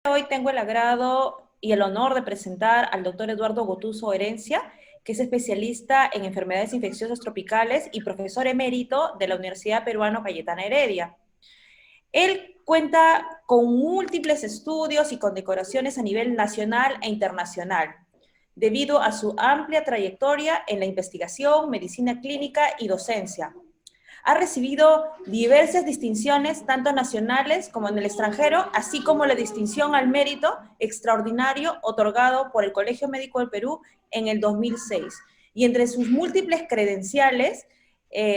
Hoy tengo el agrado y el honor de presentar al doctor Eduardo Gotuso Herencia, que es especialista en enfermedades infecciosas tropicales y profesor emérito de la Universidad Peruana Cayetana Heredia. Él cuenta con múltiples estudios y condecoraciones a nivel nacional e internacional, debido a su amplia trayectoria en la investigación, medicina clínica y docencia. Ha recibido diversas distinciones, tanto nacionales como en el extranjero, así como la distinción al mérito extraordinario otorgado por el Colegio Médico del Perú en el 2006. Y entre sus múltiples credenciales,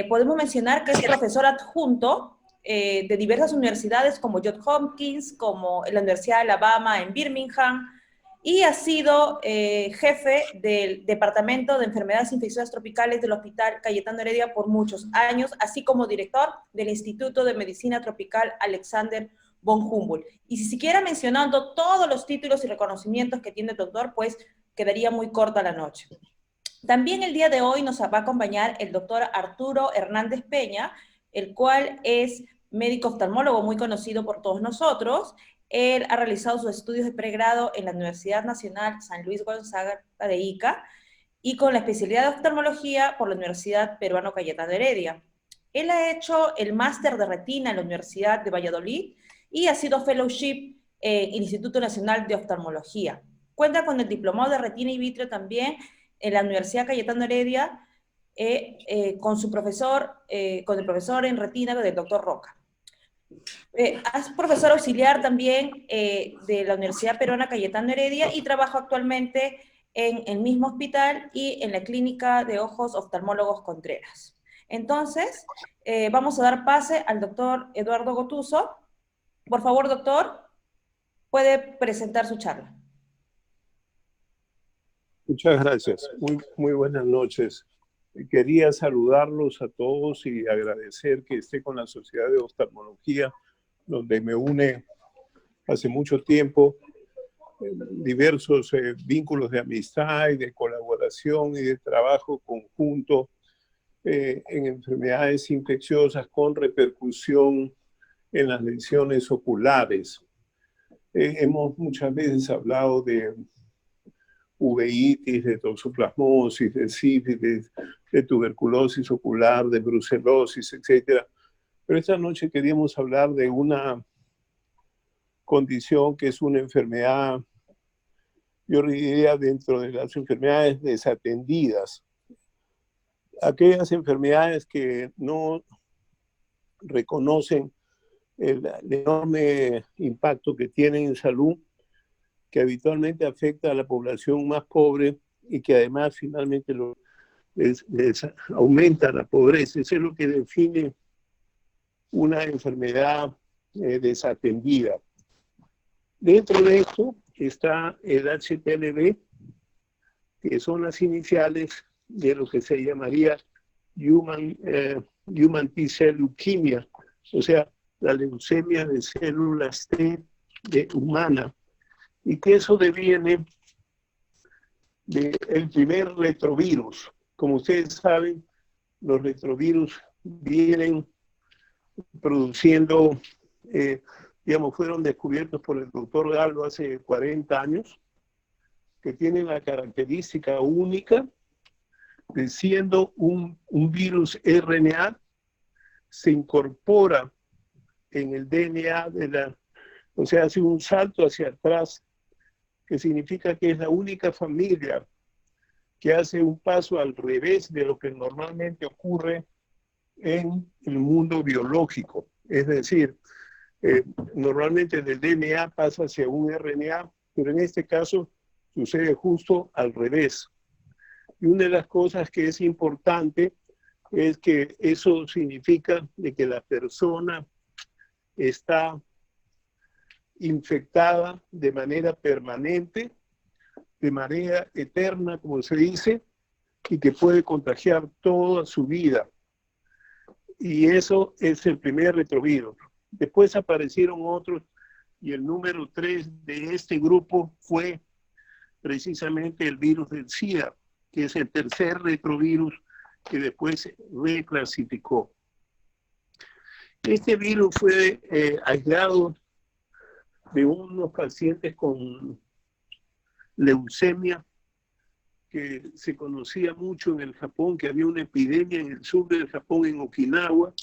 podemos mencionar que es profesor adjunto de diversas universidades como Johns Hopkins, como la Universidad de Alabama en Birmingham, y ha sido jefe del Departamento de Enfermedades Infecciosas Tropicales del Hospital Cayetano Heredia por muchos años, así como director del Instituto de Medicina Tropical Alexander von Humboldt. Y si siguiera mencionando todos los títulos y reconocimientos que tiene el doctor, pues quedaría muy corta la noche. También el día de hoy nos va a acompañar el doctor Arturo Hernández Peña, el cual es médico oftalmólogo muy conocido por todos nosotros. Él ha realizado sus estudios de pregrado en la Universidad Nacional San Luis Gonzaga de Ica y con la especialidad de oftalmología por la Universidad Peruano Cayetano Heredia. Él ha hecho el máster de retina en la Universidad de Valladolid y ha sido fellowship en el Instituto Nacional de Oftalmología. Cuenta con el diplomado de retina y vitrio también en la Universidad Cayetano Heredia con su profesor, con el profesor en retina del doctor Roca. Es profesor auxiliar también de la Universidad Peruana Cayetano Heredia y trabaja actualmente en el mismo hospital y en la clínica de ojos oftalmólogos Contreras. Entonces, vamos a dar pase al doctor Eduardo Gotuso. Por favor, doctor, puede presentar su charla. Muchas gracias. Muy buenas noches. Quería saludarlos a todos y agradecer que esté con la Sociedad de Oftalmología, donde me une hace mucho tiempo diversos vínculos de amistad y de colaboración y de trabajo conjunto en enfermedades infecciosas con repercusión en las lesiones oculares. Hemos muchas veces hablado de uveitis, de toxoplasmosis, de sífilis, de tuberculosis ocular, de brucelosis, etc. Pero esta noche queríamos hablar de una condición que es una enfermedad, yo diría, dentro de las enfermedades desatendidas. Aquellas enfermedades que no reconocen el enorme impacto que tienen en salud, que habitualmente afecta a la población más pobre y que además finalmente les aumenta la pobreza. Eso es lo que define una enfermedad desatendida. Dentro de esto está el HTLV, que son las iniciales de lo que se llamaría Human T-cell leukemia, o sea, la leucemia de células T humana, y que eso deviene del primer retrovirus. Como ustedes saben, los retrovirus vienen produciendo, fueron descubiertos por el doctor Galo hace 40 años, que tienen la característica única de, siendo un virus RNA, se incorpora en el DNA o sea, hace un salto hacia atrás, que significa que es la única familia que hace un paso al revés de lo que normalmente ocurre en el mundo biológico. Es decir, normalmente del DNA pasa hacia un RNA, pero en este caso sucede justo al revés. Y una de las cosas que es importante es que eso significa de que la persona está infectada de manera permanente, de manera eterna, como se dice, y que puede contagiar toda su vida. Y eso es el primer retrovirus. Después aparecieron otros, y el número 3 de este grupo fue precisamente el virus del SIDA, que es el tercer retrovirus que después se reclasificó. Este virus fue aislado de unos pacientes con leucemia que se conocía mucho en el Japón, que había una epidemia en el sur del Japón, en Okinawa,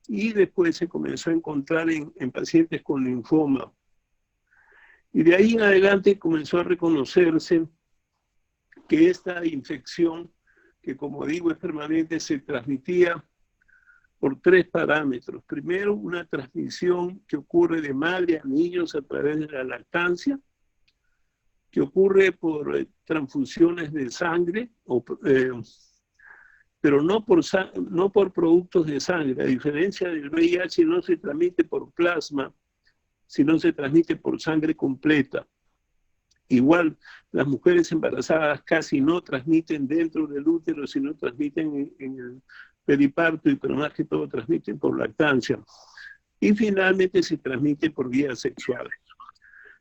y después se comenzó a encontrar en pacientes con linfoma. Y de ahí en adelante comenzó a reconocerse que esta infección, que como digo es permanente, se transmitía por 3 parámetros. Primero, una transmisión que ocurre de madre a niños a través de la lactancia, que ocurre por transfusiones de sangre, pero no por productos de sangre. A diferencia del VIH, no se transmite por plasma, sino se transmite por sangre completa. Igual, las mujeres embarazadas casi no transmiten dentro del útero, sino transmiten en el periparto, pero más que todo transmiten por lactancia. Y finalmente se transmite por vía sexual.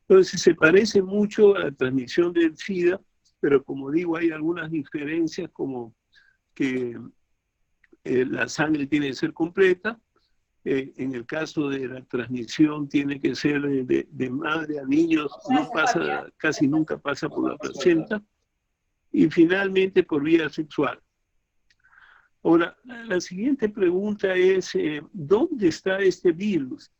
Entonces se parece mucho a la transmisión del SIDA, pero como digo, hay algunas diferencias, como que la sangre tiene que ser completa. En el caso de la transmisión tiene que ser de madre a niños, no pasa, casi nunca pasa por la placenta. Y finalmente por vía sexual. Ahora, la siguiente pregunta es, ¿dónde está este virus?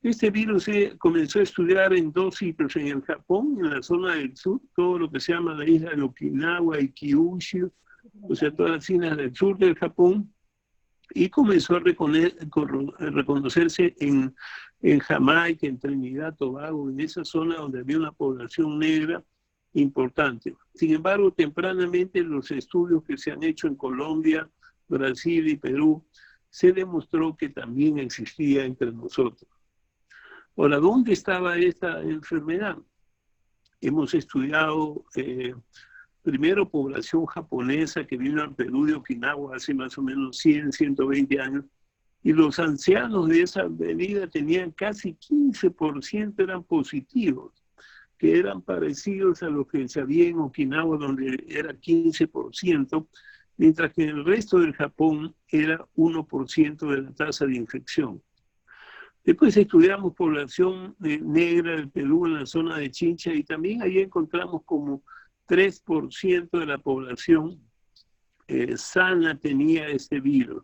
Este virus se comenzó a estudiar en 2 sitios, en el Japón, en la zona del sur, todo lo que se llama la isla de Okinawa y Kyushu, o sea, todas las islas del sur del Japón, y comenzó a reconocerse en Jamaica, en Trinidad, Tobago, en esa zona donde había una población negra importante. Sin embargo, tempranamente los estudios que se han hecho en Colombia, Brasil y Perú, se demostró que también existía entre nosotros. Ahora, ¿dónde estaba esta enfermedad? Hemos estudiado primero población japonesa que vino al Perú de Okinawa hace más o menos 100, 120 años, y los ancianos de esa avenida tenían casi 15% eran positivos, que eran parecidos a lo que se había en Okinawa, donde era 15%, mientras que en el resto del Japón era 1% de la tasa de infección. Después estudiamos población negra del Perú en la zona de Chincha, y también ahí encontramos como 3% de la población sana tenía este virus.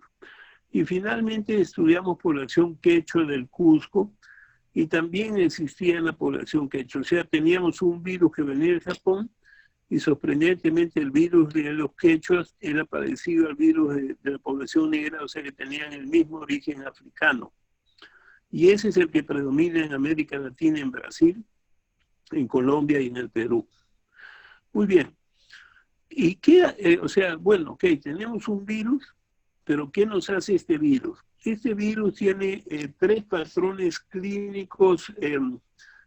Y finalmente estudiamos población quechua del Cusco, y también existía en la población quechua. O sea, teníamos un virus que venía de Japón, y sorprendentemente el virus de los quechuas era parecido al virus de la población negra, o sea que tenían el mismo origen africano. Y ese es el que predomina en América Latina, en Brasil, en Colombia y en el Perú. Muy bien. ¿Y qué? O sea, bueno, ok, tenemos un virus, pero ¿qué nos hace este virus? Este virus tiene 3 patrones clínicos,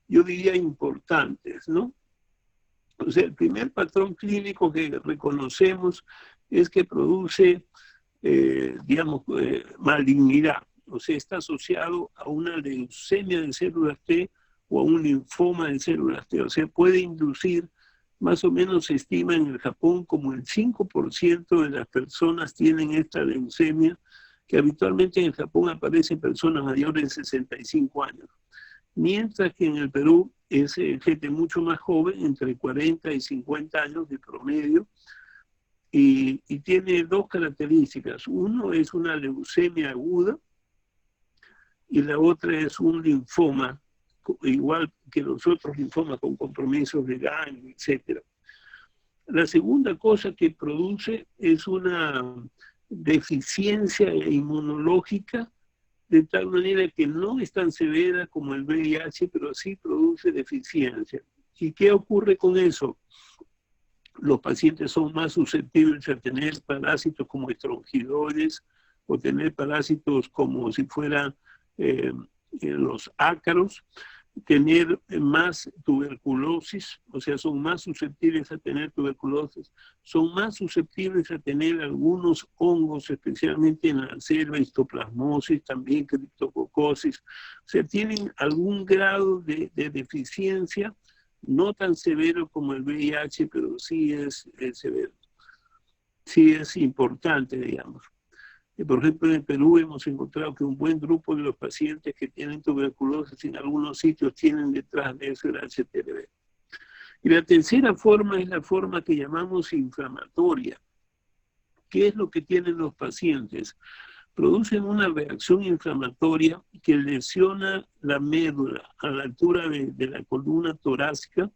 yo diría, importantes, ¿no? O sea, el primer patrón clínico que reconocemos es que produce, digamos, malignidad. O sea, está asociado a una leucemia de células T o a un linfoma de células T. O sea, puede inducir, más o menos se estima en el Japón, como el 5% de las personas tienen esta leucemia, que habitualmente en el Japón aparecen personas mayores de 65 años. Mientras que en el Perú es gente mucho más joven, entre 40 y 50 años de promedio, y tiene 2 características. Uno es una leucemia aguda, y la otra es un linfoma, igual que los otros linfomas, con compromisos de ganglio, etc. La segunda cosa que produce es una deficiencia inmunológica, de tal manera que no es tan severa como el VIH, pero sí produce deficiencia. ¿Y qué ocurre con eso? Los pacientes son más susceptibles a tener parásitos como estrongiloides, o tener parásitos como si fueran los ácaros, tener más tuberculosis, o sea, son más susceptibles a tener tuberculosis, son más susceptibles a tener algunos hongos, especialmente en la selva, histoplasmosis, también criptococosis, o sea, tienen algún grado de deficiencia, no tan severo como el VIH, pero sí es severo, sí es importante, digamos. Por ejemplo, en el Perú hemos encontrado que un buen grupo de los pacientes que tienen tuberculosis en algunos sitios tienen detrás de eso el HTLV. Y la tercera forma es la forma que llamamos inflamatoria. ¿Qué es lo que tienen los pacientes? Producen una reacción inflamatoria que lesiona la médula a la altura de la columna torácica,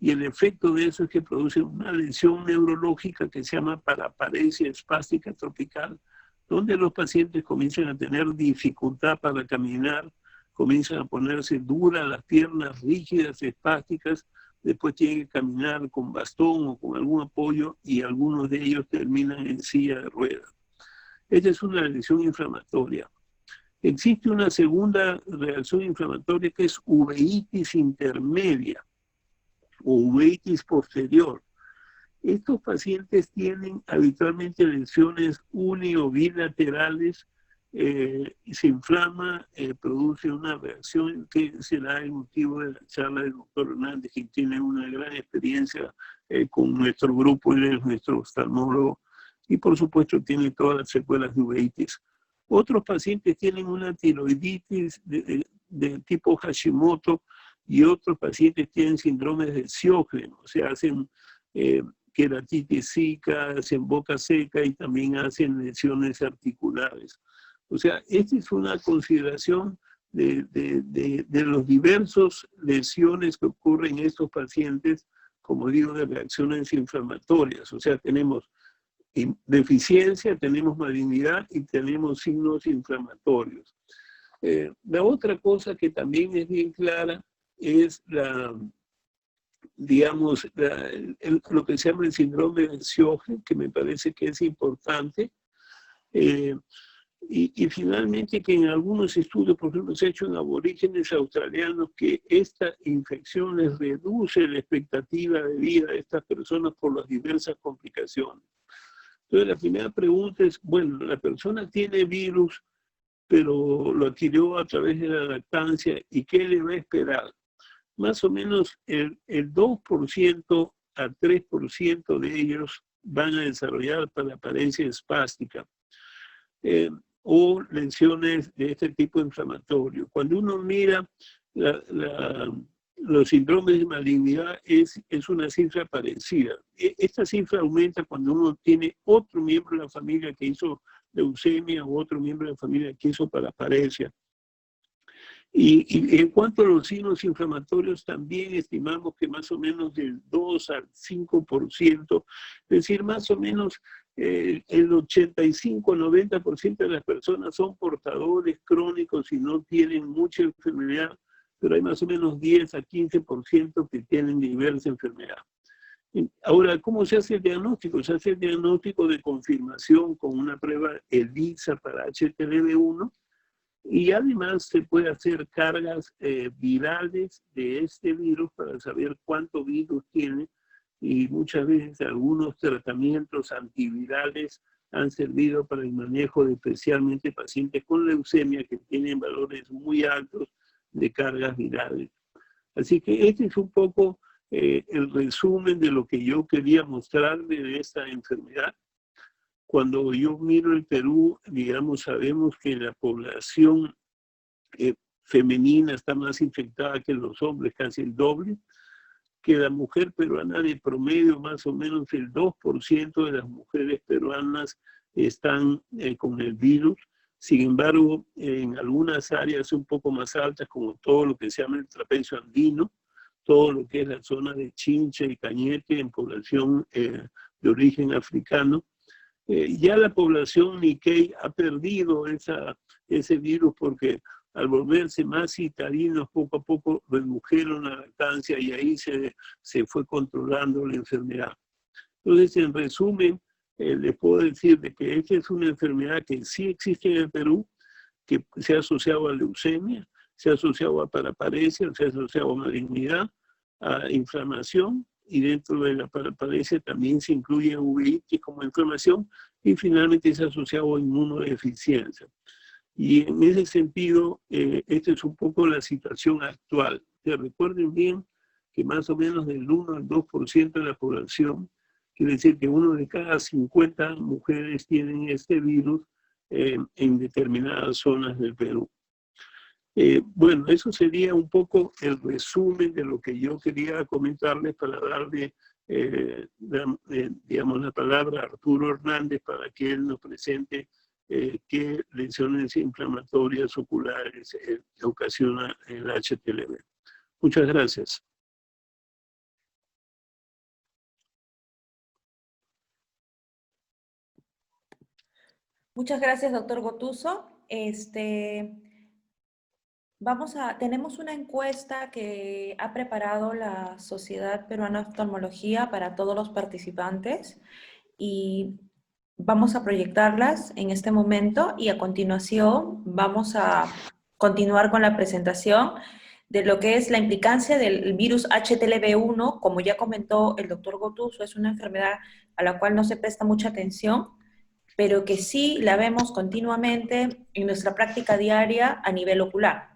y el efecto de eso es que produce una lesión neurológica que se llama paraparesia espástica tropical, donde los pacientes comienzan a tener dificultad para caminar, comienzan a ponerse duras las piernas, rígidas, espásticas, después tienen que caminar con bastón o con algún apoyo, y algunos de ellos terminan en silla de ruedas. Esta es una lesión inflamatoria. Existe una segunda reacción inflamatoria que es uveitis intermedia o uveitis posterior. Estos pacientes tienen habitualmente lesiones uni o bilaterales, se inflama, produce una reacción que será el motivo de la charla del doctor Hernández, que tiene una gran experiencia con nuestro grupo, él es nuestro oftalmólogo, y por supuesto tiene todas las secuelas de uveitis. Otros pacientes tienen una tiroiditis de tipo Hashimoto, y otros pacientes tienen síndromes de Sjögren, o sea, hacen queratitis zika, hacen boca seca y también hacen lesiones articulares. O sea, esta es una consideración de los diversos lesiones que ocurren en estos pacientes, como digo, de reacciones inflamatorias. O sea, tenemos deficiencia, tenemos malignidad y tenemos signos inflamatorios. La otra cosa que también es bien clara es digamos, lo que se llama el síndrome de Sjögren, que me parece que es importante. Y finalmente que en algunos estudios, por ejemplo, se ha hecho en aborígenes australianos, que esta infección les reduce la expectativa de vida de estas personas por las diversas complicaciones. Entonces la primera pregunta es, bueno, la persona tiene virus, pero lo adquirió a través de la lactancia, ¿y qué le va a esperar? Más o menos el 2% a 3% de ellos van a desarrollar paraparesia espástica o lesiones de este tipo inflamatorio. Cuando uno mira los síndromes de malignidad, es una cifra parecida. Esta cifra aumenta cuando uno tiene otro miembro de la familia que hizo leucemia o otro miembro de la familia que hizo paraparesia. Y en cuanto a los signos inflamatorios, también estimamos que más o menos del 2 al 5%, es decir, más o menos el 85-90% de las personas son portadores crónicos y no tienen mucha enfermedad, pero hay más o menos 10 a 15% que tienen diversa enfermedad. Ahora, ¿cómo se hace el diagnóstico? Se hace el diagnóstico de confirmación con una prueba ELISA para HTLV1, y además se puede hacer cargas virales de este virus para saber cuánto virus tiene, y muchas veces algunos tratamientos antivirales han servido para el manejo de especialmente pacientes con leucemia que tienen valores muy altos de cargas virales. Así que este es un poco el resumen de lo que yo quería mostrarle de esta enfermedad. Cuando yo miro el Perú, digamos, sabemos que la población femenina está más infectada que los hombres, casi el doble, que la mujer peruana de promedio, más o menos el 2% de las mujeres peruanas están con el virus. Sin embargo, en algunas áreas un poco más altas, como todo lo que se llama el trapecio andino, todo lo que es la zona de Chincha y Cañete en población de origen africano, ya la población Nikkei ha perdido ese virus, porque al volverse más citadinos, poco a poco redujeron la lactancia y ahí se fue controlando la enfermedad. Entonces, en resumen, les puedo decir de que esta es una enfermedad que sí existe en el Perú, que se ha asociado a leucemia, se ha asociado a paraparesia, se ha asociado a malignidad, a inflamación, y dentro de la paraparesia también se incluye uveitis como inflamación, y finalmente se ha asociado a inmunodeficiencia. Y en ese sentido, esta es un poco la situación actual. Que recuerden bien que más o menos del 1 al 2% de la población, quiere decir que 1 de cada 50 mujeres tienen este virus, en determinadas zonas del Perú. Bueno, eso sería un poco el resumen de lo que yo quería comentarles para darle, digamos, la palabra a Arturo Hernández para que él nos presente qué lesiones inflamatorias oculares ocasiona el HTLV. Muchas gracias. Muchas gracias, doctor Gotuso. Tenemos una encuesta que ha preparado la Sociedad Peruana de Oftalmología para todos los participantes y vamos a proyectarlas en este momento y a continuación vamos a continuar con la presentación de lo que es la implicancia del virus HTLV1. Como ya comentó el doctor Gotuso, es una enfermedad a la cual no se presta mucha atención, pero que sí la vemos continuamente en nuestra práctica diaria a nivel ocular.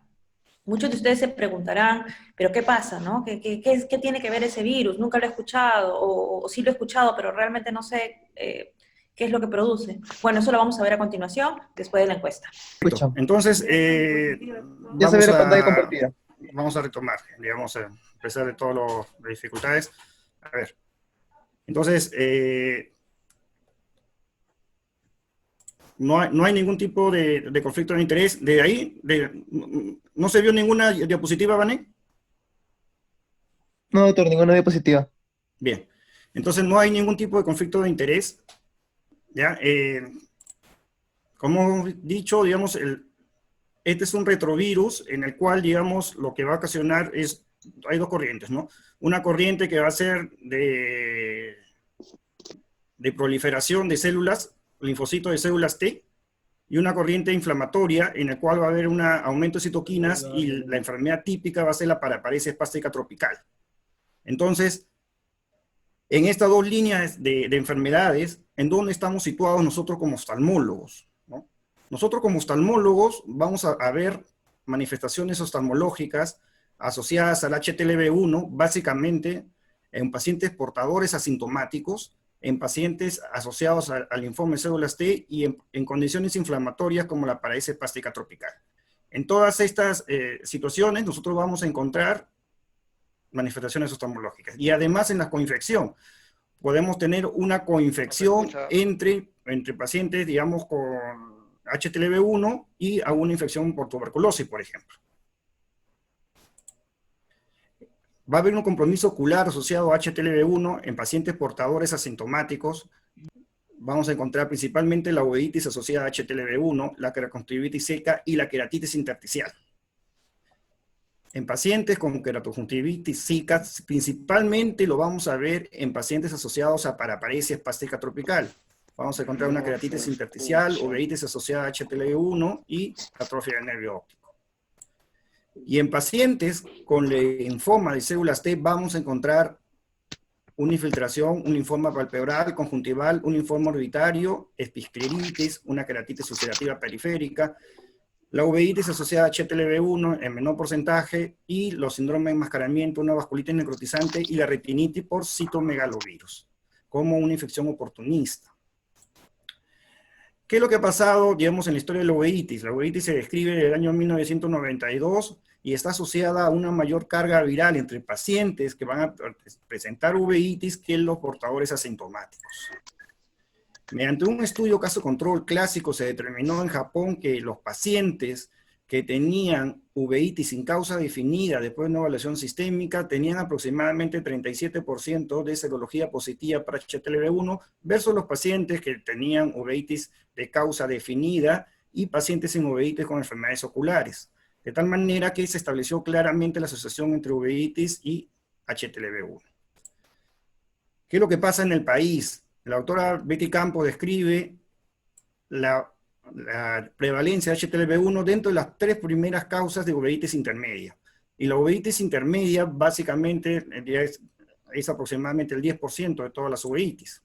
Muchos de ustedes se preguntarán, ¿pero qué pasa, no? ¿Qué tiene que ver ese virus? Nunca lo he escuchado, o sí lo he escuchado, pero realmente no sé qué es lo que produce. Bueno, eso lo vamos a ver a continuación, después de la encuesta. Escucha. Entonces, Ya se ve la pantalla compartida. vamos a retomar, digamos, a pesar de todas las dificultades. A ver, entonces, no hay ningún tipo de conflicto de interés. De ahí, ¿no se vio ninguna diapositiva, Vané? No, doctor, ninguna diapositiva. Bien, entonces no hay ningún tipo de conflicto de interés. ¿Ya? Como he dicho, digamos, este es un retrovirus en el cual, digamos, lo que va a ocasionar es, hay dos corrientes, ¿no? Una corriente que va a ser de proliferación de células, linfocitos de células T, y una corriente inflamatoria en la cual va a haber un aumento de citoquinas y la enfermedad típica va a ser la paraparesia espástica tropical. Entonces, en estas dos líneas de enfermedades, ¿en dónde estamos situados nosotros como oftalmólogos? ¿No? Nosotros como oftalmólogos vamos a ver manifestaciones oftalmológicas asociadas al HTLV1, básicamente en pacientes portadores asintomáticos, en pacientes asociados al linfoma de células T y en condiciones inflamatorias como la parálisis espástica tropical. En todas estas situaciones nosotros vamos a encontrar manifestaciones oftalmológicas. Y además en la coinfección, podemos tener una coinfección entre pacientes, digamos, con HTLV1 y alguna infección por tuberculosis, por ejemplo. Va a haber un compromiso ocular asociado a HTLV1 en pacientes portadores asintomáticos. Vamos a encontrar principalmente la uveitis asociada a HTLV1, la queraconjuntivitis seca y la queratitis intersticial. En pacientes con queraconjuntivitis seca, principalmente lo vamos a ver en pacientes asociados a paraparesia espástica tropical. Vamos a encontrar una queratitis intersticial, uveitis asociada a HTLV1 y atrofia del nervio óptico. Y en pacientes con linfoma de células T vamos a encontrar una infiltración, un linfoma palpebral, conjuntival, un linfoma orbitario, episcleritis, una queratitis ulcerativa periférica, la uveitis asociada a HTLV1 en menor porcentaje y los síndromes de enmascaramiento, una vasculitis necrotizante y la retinitis por citomegalovirus, como una infección oportunista. ¿Qué es lo que ha pasado, digamos, en la historia de la uveitis? La uveitis se describe desde el año 1992 y está asociada a una mayor carga viral entre pacientes que van a presentar uveitis que los portadores asintomáticos. Mediante un estudio caso control clásico se determinó en Japón que los pacientes que tenían uveitis sin causa definida después de una evaluación sistémica tenían aproximadamente 37% de serología positiva para HTLV1 versus los pacientes que tenían uveitis de causa definida y pacientes sin uveitis con enfermedades oculares. De tal manera que se estableció claramente la asociación entre uveitis y HTLV1. ¿Qué es lo que pasa en el país? La doctora Betty Campos describe la prevalencia de HTLV1 dentro de las 3 primeras causas de uveitis intermedia. Y la uveitis intermedia básicamente es aproximadamente el 10% de todas las uveitis.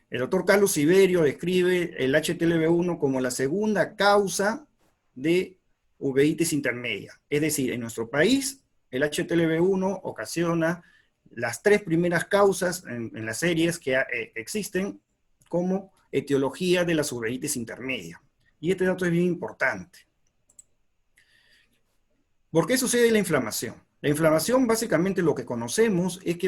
El doctor Carlos Siberio describe el HTLV1 como la segunda causa de uveitis intermedia. Es decir, en nuestro país, el HTLV1 ocasiona las 3 primeras causas en las series que existen, como etiología de la uveitis intermedia. Y este dato es bien importante. ¿Por qué sucede la inflamación? La inflamación, básicamente lo que conocemos es que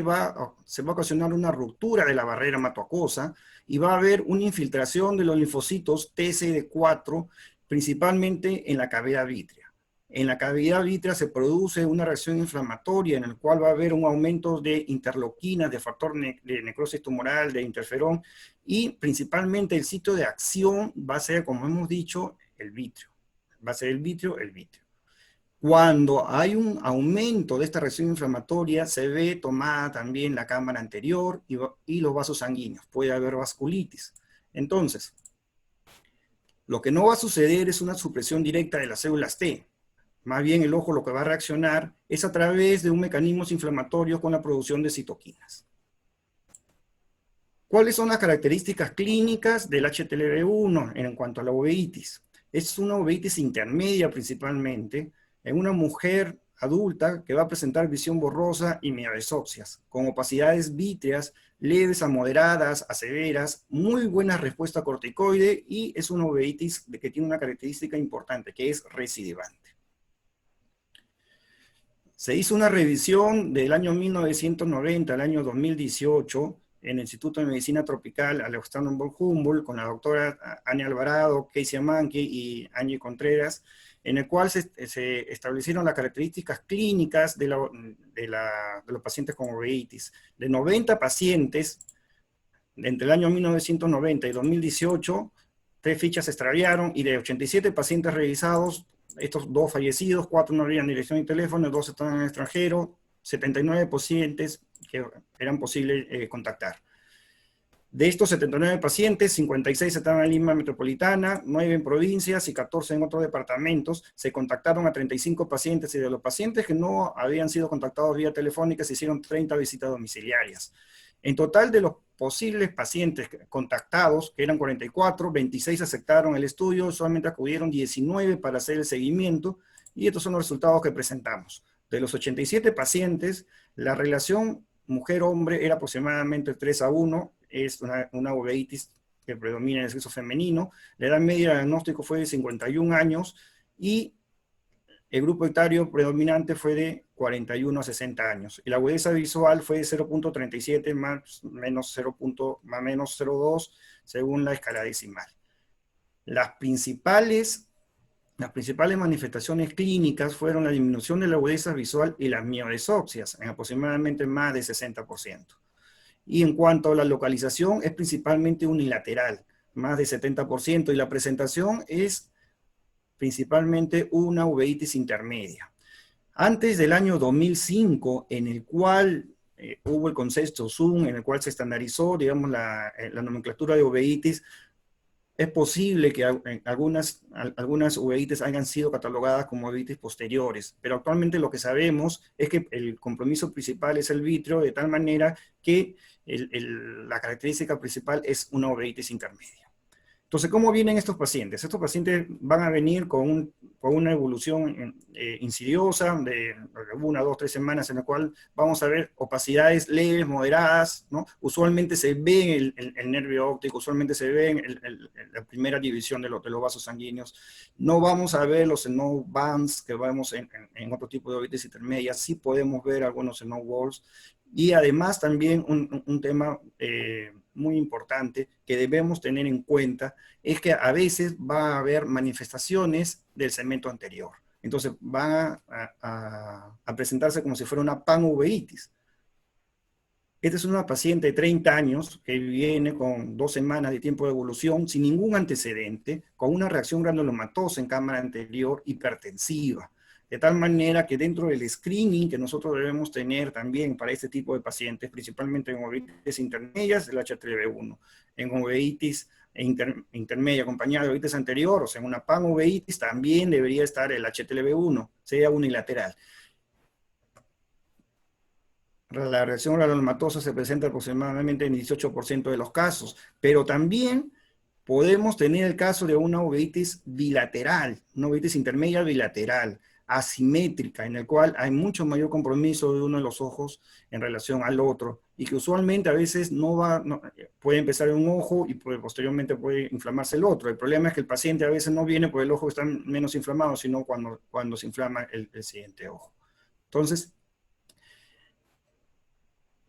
se va a ocasionar una ruptura de la barrera hematoacuosa y va a haber una infiltración de los linfocitos TCD4, principalmente en la cavidad vítrea. En la cavidad vítrea se produce una reacción inflamatoria en la cual va a haber un aumento de interleuquinas, de factor de necrosis tumoral, de interferón, y principalmente el sitio de acción va a ser, como hemos dicho, el vítreo. Va a ser el vítreo. Cuando hay un aumento de esta reacción inflamatoria, se ve tomada también la cámara anterior y los vasos sanguíneos. Puede haber vasculitis. Entonces, lo que no va a suceder es una supresión directa de las células T. Más bien el ojo lo que va a reaccionar es a través de un mecanismo inflamatorio con la producción de citoquinas. ¿Cuáles son las características clínicas del HTLV1 en cuanto a la uveitis? Es una uveitis intermedia principalmente, en una mujer adulta que va a presentar visión borrosa y mioesopsias, con opacidades vítreas leves a moderadas, a severas, muy buena respuesta corticoide, y es una uveitis que tiene una característica importante, que es recidivante. Se hizo una revisión del año 1990 al año 2018 en el Instituto de Medicina Tropical Alexander von Humboldt con la doctora Ania Alvarado, Casey Amanqui y Angie Contreras, en el cual se establecieron las características clínicas de los pacientes con uveitis. De 90 pacientes, entre el año 1990 y 2018, 3 fichas se extraviaron, y de 87 pacientes revisados, estos 2 fallecidos, 4 no habían dirección y teléfono, 2 estaban en el extranjero, 79 pacientes que eran posibles contactar. De estos 79 pacientes, 56 estaban en Lima Metropolitana, 9 en provincias y 14 en otros departamentos. Se contactaron a 35 pacientes, y de los pacientes que no habían sido contactados vía telefónica se hicieron 30 visitas domiciliarias. En total, de los posibles pacientes contactados, que eran 44, 26 aceptaron el estudio, solamente acudieron 19 para hacer el seguimiento, y estos son los resultados que presentamos. De los 87 pacientes, la relación mujer-hombre era aproximadamente 3:1, es una uveitis que predomina en el sexo femenino. La edad media de diagnóstico fue de 51 años, y el grupo etario predominante fue de 41 a 60 años. Y la agudeza visual fue de 0.37 más menos 0.2 según la escala decimal. Las principales manifestaciones clínicas fueron la disminución de la agudeza visual y las mioesopsias, en aproximadamente más de 60%. Y en cuanto a la localización, es principalmente unilateral, más de 70%, y la presentación es principalmente una uveitis intermedia. Antes del año 2005, en el cual hubo el concepto Zoom, en el cual se estandarizó, digamos, la nomenclatura de uveitis, es posible que algunas uveitis hayan sido catalogadas como uveitis posteriores, pero actualmente lo que sabemos es que el compromiso principal es el vítreo, de tal manera que la característica principal es una uveitis intermedia. Entonces, ¿cómo vienen estos pacientes? Estos pacientes van a venir con una evolución insidiosa de 1, 2, 3 semanas, en la cual vamos a ver opacidades leves, moderadas, ¿no? Usualmente se ve el nervio óptico, usualmente se ve en la primera división de los vasos sanguíneos. No vamos a ver los snow bands que vemos en otro tipo de uveitis intermedias. Sí podemos ver algunos snow walls. Y además también un tema muy importante que debemos tener en cuenta es que a veces va a haber manifestaciones del segmento anterior. Entonces van a presentarse como si fuera una panuveitis. Esta es una paciente de 30 años que viene con 2 semanas de tiempo de evolución, sin ningún antecedente, con una reacción granulomatosa en cámara anterior hipertensiva. De tal manera que dentro del screening que nosotros debemos tener también para este tipo de pacientes, principalmente en uveitis intermedias, el HTLV1, en uveitis intermedia acompañada de uveitis anterior, o sea, en una panuveitis también debería estar el HTLV1, sea unilateral. La reacción granulomatosa se presenta aproximadamente en 18% de los casos, pero también podemos tener el caso de una uveitis bilateral, una uveitis intermedia bilateral. asimétrica, en el cual hay mucho mayor compromiso de uno de los ojos en relación al otro, y que usualmente a veces puede empezar en un ojo y posteriormente puede inflamarse el otro. El problema es que el paciente a veces no viene porque el ojo está menos inflamado, sino cuando se inflama el siguiente ojo. Entonces,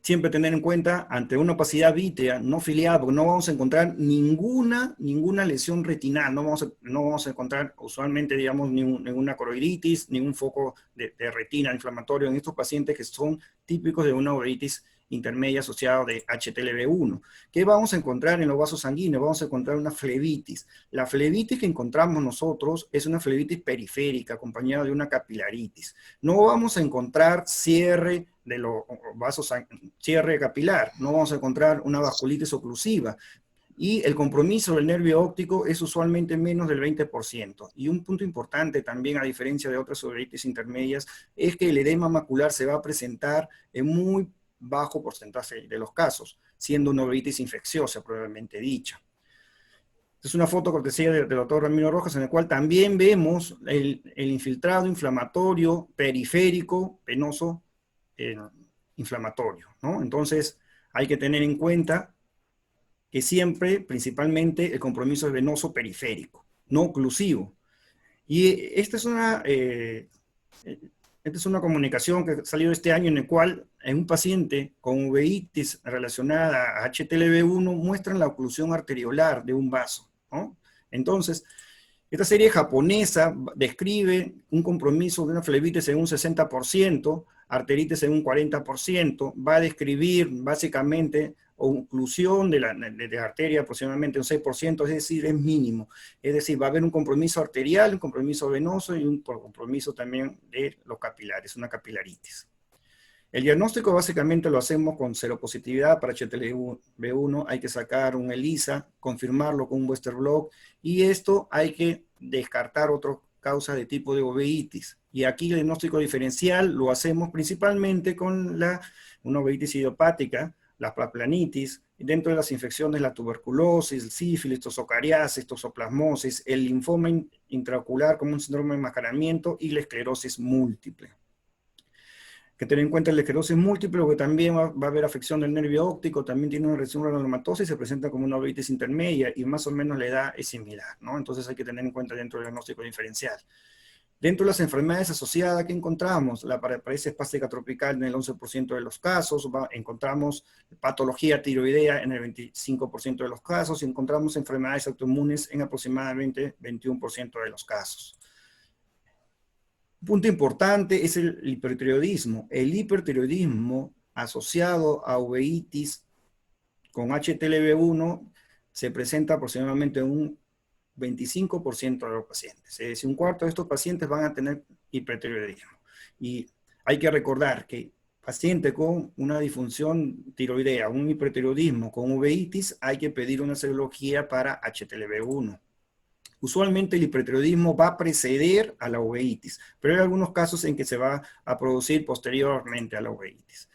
siempre tener en cuenta, ante una opacidad vítea no filiada, porque no vamos a encontrar ninguna lesión retinal, no vamos a encontrar usualmente, digamos, ninguna coroiditis, ningún foco de retina inflamatorio en estos pacientes que son típicos de una uveitis intermedia asociada de HTLV1. ¿Qué vamos a encontrar en los vasos sanguíneos? Vamos a encontrar una flebitis. La flebitis que encontramos nosotros es una flebitis periférica acompañada de una capilaritis. No vamos a encontrar cierre de los vasos, cierre capilar, no vamos a encontrar una vasculitis oclusiva, y el compromiso del nervio óptico es usualmente menos del 20%. Y un punto importante también, a diferencia de otras uveitis intermedias, es que el edema macular se va a presentar en muy bajo porcentaje de los casos, siendo una uveitis infecciosa, probablemente dicha. Es una foto cortesía del doctor Ramiro Rojas, en el cual también vemos el infiltrado inflamatorio periférico venoso inflamatorio, ¿no? Entonces, hay que tener en cuenta que siempre, principalmente, el compromiso es venoso periférico, no oclusivo. Y esta es una comunicación que salió este año, en el cual en un paciente con uveitis relacionada a HTLV1 muestran la oclusión arteriolar de un vaso, ¿no? Entonces, esta serie japonesa describe un compromiso de una flebitis en un 60%, arteritis en un 40%, va a describir básicamente oclusión de la arteria aproximadamente un 6%, es decir, es mínimo. Es decir, va a haber un compromiso arterial, un compromiso venoso y un compromiso también de los capilares, una capilaritis. El diagnóstico básicamente lo hacemos con seropositividad para HTLV1, hay que sacar un ELISA, confirmarlo con un Western blot, y esto hay que descartar otras causas de tipo de uveitis. Y aquí el diagnóstico diferencial lo hacemos principalmente con una uveitis idiopática, la planitis, dentro de las infecciones la tuberculosis, el sífilis, tosocariasis, tosoplasmosis, el linfoma intraocular como un síndrome de enmascaramiento y la esclerosis múltiple. Que tener en cuenta la esclerosis múltiple, porque también va a haber afección del nervio óptico, también tiene una reacción granulomatosa y se presenta como una uveitis intermedia, y más o menos la edad es similar, ¿no? Entonces hay que tener en cuenta dentro del diagnóstico diferencial. Dentro de las enfermedades asociadas, ¿qué encontramos? La parálisis espástica tropical en el 11% de los casos, encontramos patología tiroidea en el 25% de los casos, y encontramos enfermedades autoinmunes en aproximadamente 21% de los casos. Un punto importante es el hipertiroidismo. El hipertiroidismo asociado a uveitis con HTLV1 se presenta aproximadamente en un 25% de los pacientes. Es decir, un cuarto de estos pacientes van a tener hipertiroidismo. Y hay que recordar que paciente con una disfunción tiroidea, un hipertiroidismo con uveitis, hay que pedir una serología para HTLV1. Usualmente el hipertiroidismo va a preceder a la uveitis, pero hay algunos casos en que se va a producir posteriormente a la uveitis.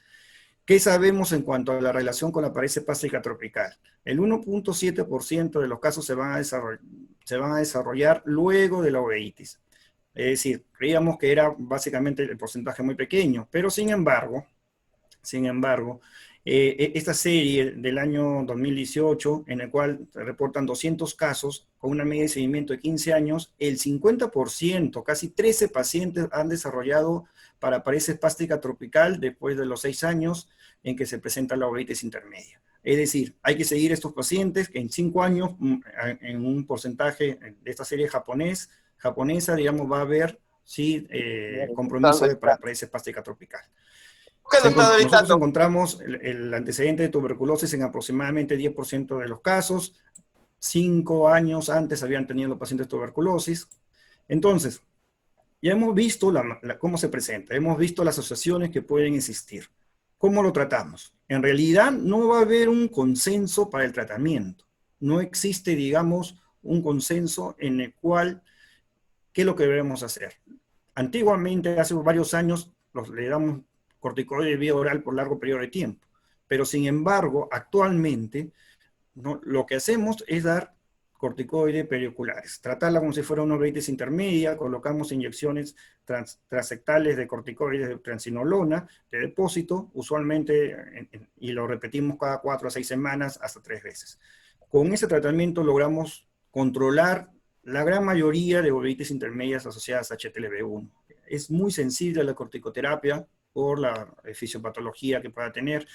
¿Qué sabemos en cuanto a la relación con la parálisis espástica tropical? El 1.7% de los casos se van a desarrollar luego de la uveitis. Es decir, creíamos que era básicamente el porcentaje muy pequeño, pero sin embargo, esta serie del año 2018, en el cual se reportan 200 casos con una media de seguimiento de 15 años, el 50%, casi 13 pacientes han desarrollado para parálisis espástica tropical después de los 6 años en que se presenta la uveitis intermedia. Es decir, hay que seguir estos pacientes que en 5 años, en un porcentaje de esta serie japonesa, digamos, va a haber compromiso de parálisis espástica tropical. Nosotros encontramos el antecedente de tuberculosis en aproximadamente 10% de los casos. 5 años antes habían tenido los pacientes tuberculosis. Entonces, ya hemos visto cómo se presenta, hemos visto las asociaciones que pueden existir. ¿Cómo lo tratamos? En realidad no va a haber un consenso para el tratamiento. No existe, digamos, un consenso en el cual, ¿qué es lo que debemos hacer? Antiguamente, hace varios años, le damos corticoides vía oral por largo periodo de tiempo. Pero sin embargo, actualmente, ¿no? Lo que hacemos es dar corticoides perioculares. Tratarla como si fuera una uveitis intermedia, colocamos inyecciones transectales de corticoides de triamcinolona de depósito, usualmente, y lo repetimos cada 4 a 6 semanas hasta 3 veces. Con ese tratamiento logramos controlar la gran mayoría de uveitis intermedias asociadas a HTLV1. Es muy sensible a la corticoterapia por la fisiopatología que pueda tener.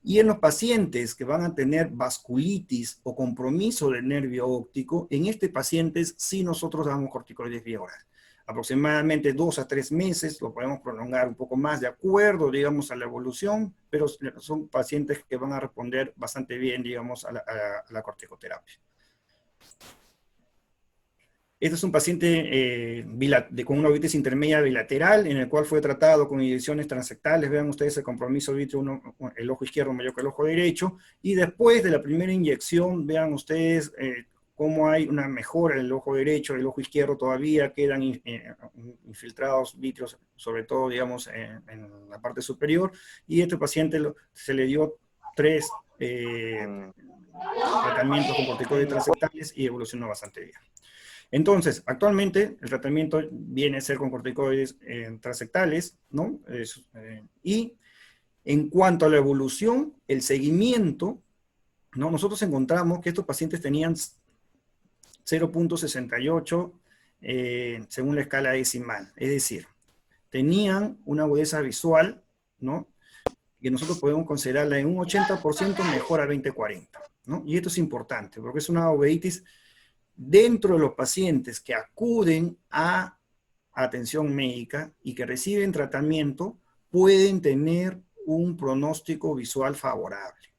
Y en los pacientes que van a tener vasculitis o compromiso del nervio óptico, en estos pacientes sí nosotros damos corticoides vía oral. Aproximadamente 2 a 3 meses, lo podemos prolongar un poco más de acuerdo, digamos, a la evolución, pero son pacientes que van a responder bastante bien, digamos, a la corticoterapia. Este es un paciente con una uveitis intermedia bilateral, en el cual fue tratado con inyecciones transectales. Vean ustedes el compromiso vítreo, el ojo izquierdo mayor que el ojo derecho, y después de la primera inyección, vean ustedes cómo hay una mejora en el ojo derecho, el ojo izquierdo todavía quedan infiltrados vítreos, sobre todo, digamos, en la parte superior, y a este paciente se le dio 3 tratamientos con corticoides transectales y evolucionó bastante bien. Entonces, actualmente el tratamiento viene a ser con corticoides transectales, ¿no? Y en cuanto a la evolución, el seguimiento, ¿no? Nosotros encontramos que estos pacientes tenían 0.68 según la escala decimal, es decir, tenían una agudeza visual, ¿no? Que nosotros podemos considerarla en un 80% mejor a 20/40, ¿no? Y esto es importante, porque es una uveitis dentro de los pacientes que acuden a atención médica y que reciben tratamiento, pueden tener un pronóstico visual favorable,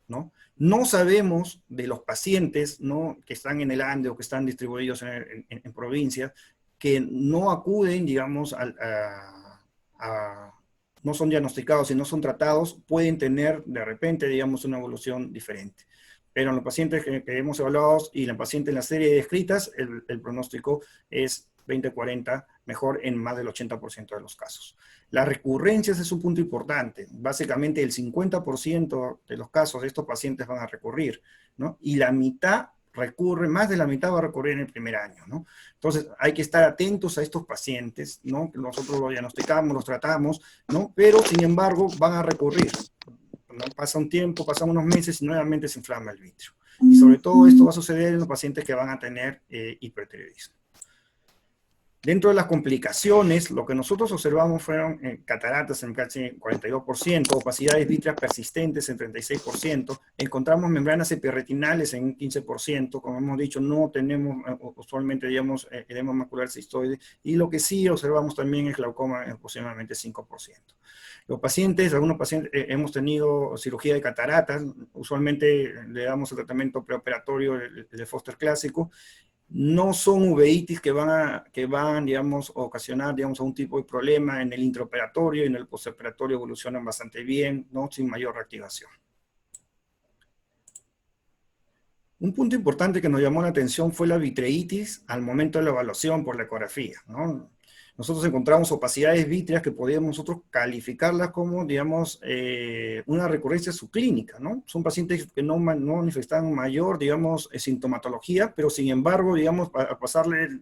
¿no? No sabemos de los pacientes, ¿no?, que están en el Ande o que están distribuidos en provincias, que no acuden, digamos, no son diagnosticados y no son tratados, pueden tener de repente, digamos, una evolución diferente. Pero en los pacientes que hemos evaluado y en el paciente en la serie de descritas, el pronóstico es 20/40, mejor en más del 80% de los casos. Las recurrencias es un punto importante. Básicamente el 50% de los casos de estos pacientes van a recurrir, ¿no? Y la mitad recurre, más de la mitad va a recurrir en el primer año, ¿no? Entonces hay que estar atentos a estos pacientes, ¿no? Nosotros los diagnosticamos, los tratamos, ¿no? Pero sin embargo van a recurrir. ¿No? Pasa un tiempo, pasan unos meses y nuevamente se inflama el vitrio. Y sobre todo esto va a suceder en los pacientes que van a tener hipertiroidismo. Dentro de las complicaciones, lo que nosotros observamos fueron cataratas en casi 42%, opacidades vítreas persistentes en 36%, encontramos membranas epiretinales en un 15%, como hemos dicho, no tenemos usualmente, digamos, edema macular cistoide, y lo que sí observamos también es glaucoma en aproximadamente 5%. Los pacientes, algunos pacientes, hemos tenido cirugía de cataratas, usualmente le damos el tratamiento preoperatorio de Foster clásico. No son uveitis que van, digamos, a ocasionar, digamos, algún tipo de problema en el intraoperatorio y en el postoperatorio evolucionan bastante bien, ¿no? Sin mayor reactivación. Un punto importante que nos llamó la atención fue la vitreitis al momento de la evaluación por la ecografía, ¿no? Nosotros encontramos opacidades vítreas que podíamos nosotros calificarlas como, digamos, una recurrencia subclínica, ¿no? Son pacientes que no manifestan mayor, digamos, sintomatología, pero sin embargo, digamos, al pasarle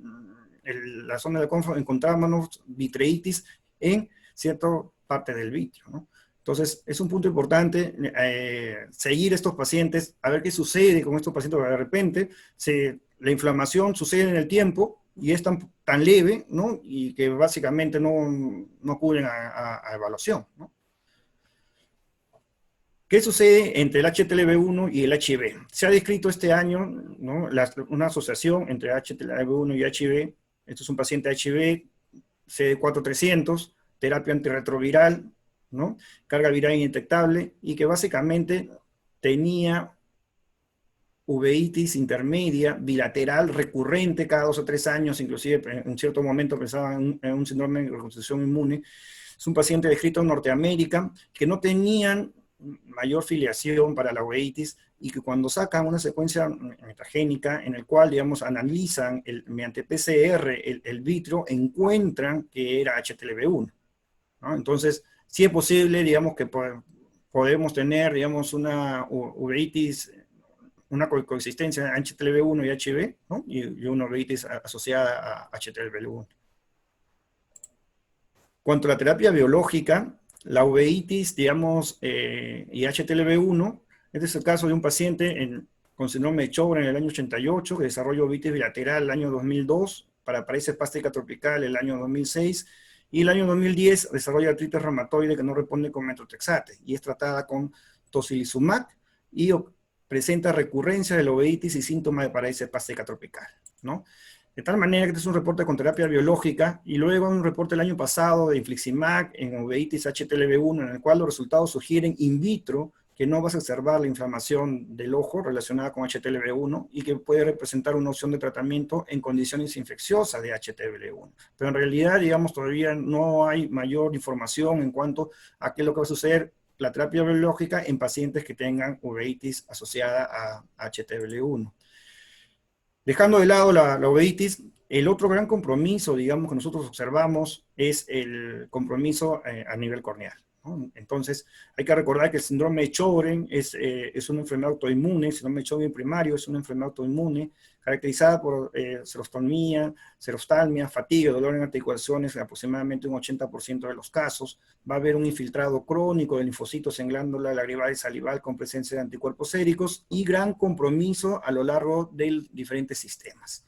la zona de confort, encontrábamos vitreitis en cierta parte del vitrio, ¿no? Entonces, es un punto importante seguir estos pacientes, a ver qué sucede con estos pacientes, porque de repente la inflamación sucede en el tiempo, y es tan leve, ¿no? Y que básicamente no acuden a evaluación, ¿no? ¿Qué sucede entre el HTLV1 y el HIV? Se ha descrito este año, ¿no?, una asociación entre HTLV1 y HIV. Esto es un paciente HIV, CD4300, terapia antirretroviral, ¿no?, carga viral indetectable, y que básicamente tenía uveitis intermedia, bilateral, recurrente cada 2 o 3 años, inclusive en cierto momento pensaba en un síndrome de reconstrucción inmune. Es un paciente descrito en Norteamérica que no tenían mayor filiación para la uveitis y que cuando sacan una secuencia metagénica en el cual, digamos, analizan mediante PCR el vitrio, encuentran que era HTLV1, ¿no? Entonces, sí es posible, digamos, que podemos tener, digamos, una uveitis, una coexistencia de HTLV1 y HB, ¿no? y una uveitis asociada a HTLV1. Cuanto a la terapia biológica, la uveitis, digamos, y HTLV1, este es el caso de un paciente con síndrome de Sjögren en el año 88, que desarrolló uveitis bilateral el año 2002, para parálisis espástica tropical el año 2006, y el año 2010 desarrolla artritis reumatoide que no responde con metotrexate, y es tratada con tocilizumab, y presenta recurrencia de la uveitis y síntomas de parálisis espástica tropical, ¿no? De tal manera que este es un reporte con terapia biológica, y luego un reporte el año pasado de infliximab en uveitis HTLV1, en el cual los resultados sugieren in vitro que no va a exacerbar la inflamación del ojo relacionada con HTLV1 y que puede representar una opción de tratamiento en condiciones infecciosas de HTLV1. Pero en realidad, digamos, todavía no hay mayor información en cuanto a qué es lo que va a suceder la terapia biológica en pacientes que tengan uveitis asociada a HTLV1. Dejando de lado la uveitis, el otro gran compromiso, digamos, que nosotros observamos es el compromiso a nivel corneal, ¿no? Entonces, hay que recordar que el síndrome de Sjögren es una enfermedad autoinmune, el síndrome de Sjögren primario es una enfermedad autoinmune, caracterizada por serostalmia, fatiga, dolor en articulaciones en aproximadamente un 80% de los casos. Va a haber un infiltrado crónico de linfocitos en glándula lagrimal y salival con presencia de anticuerpos séricos y gran compromiso a lo largo de diferentes sistemas.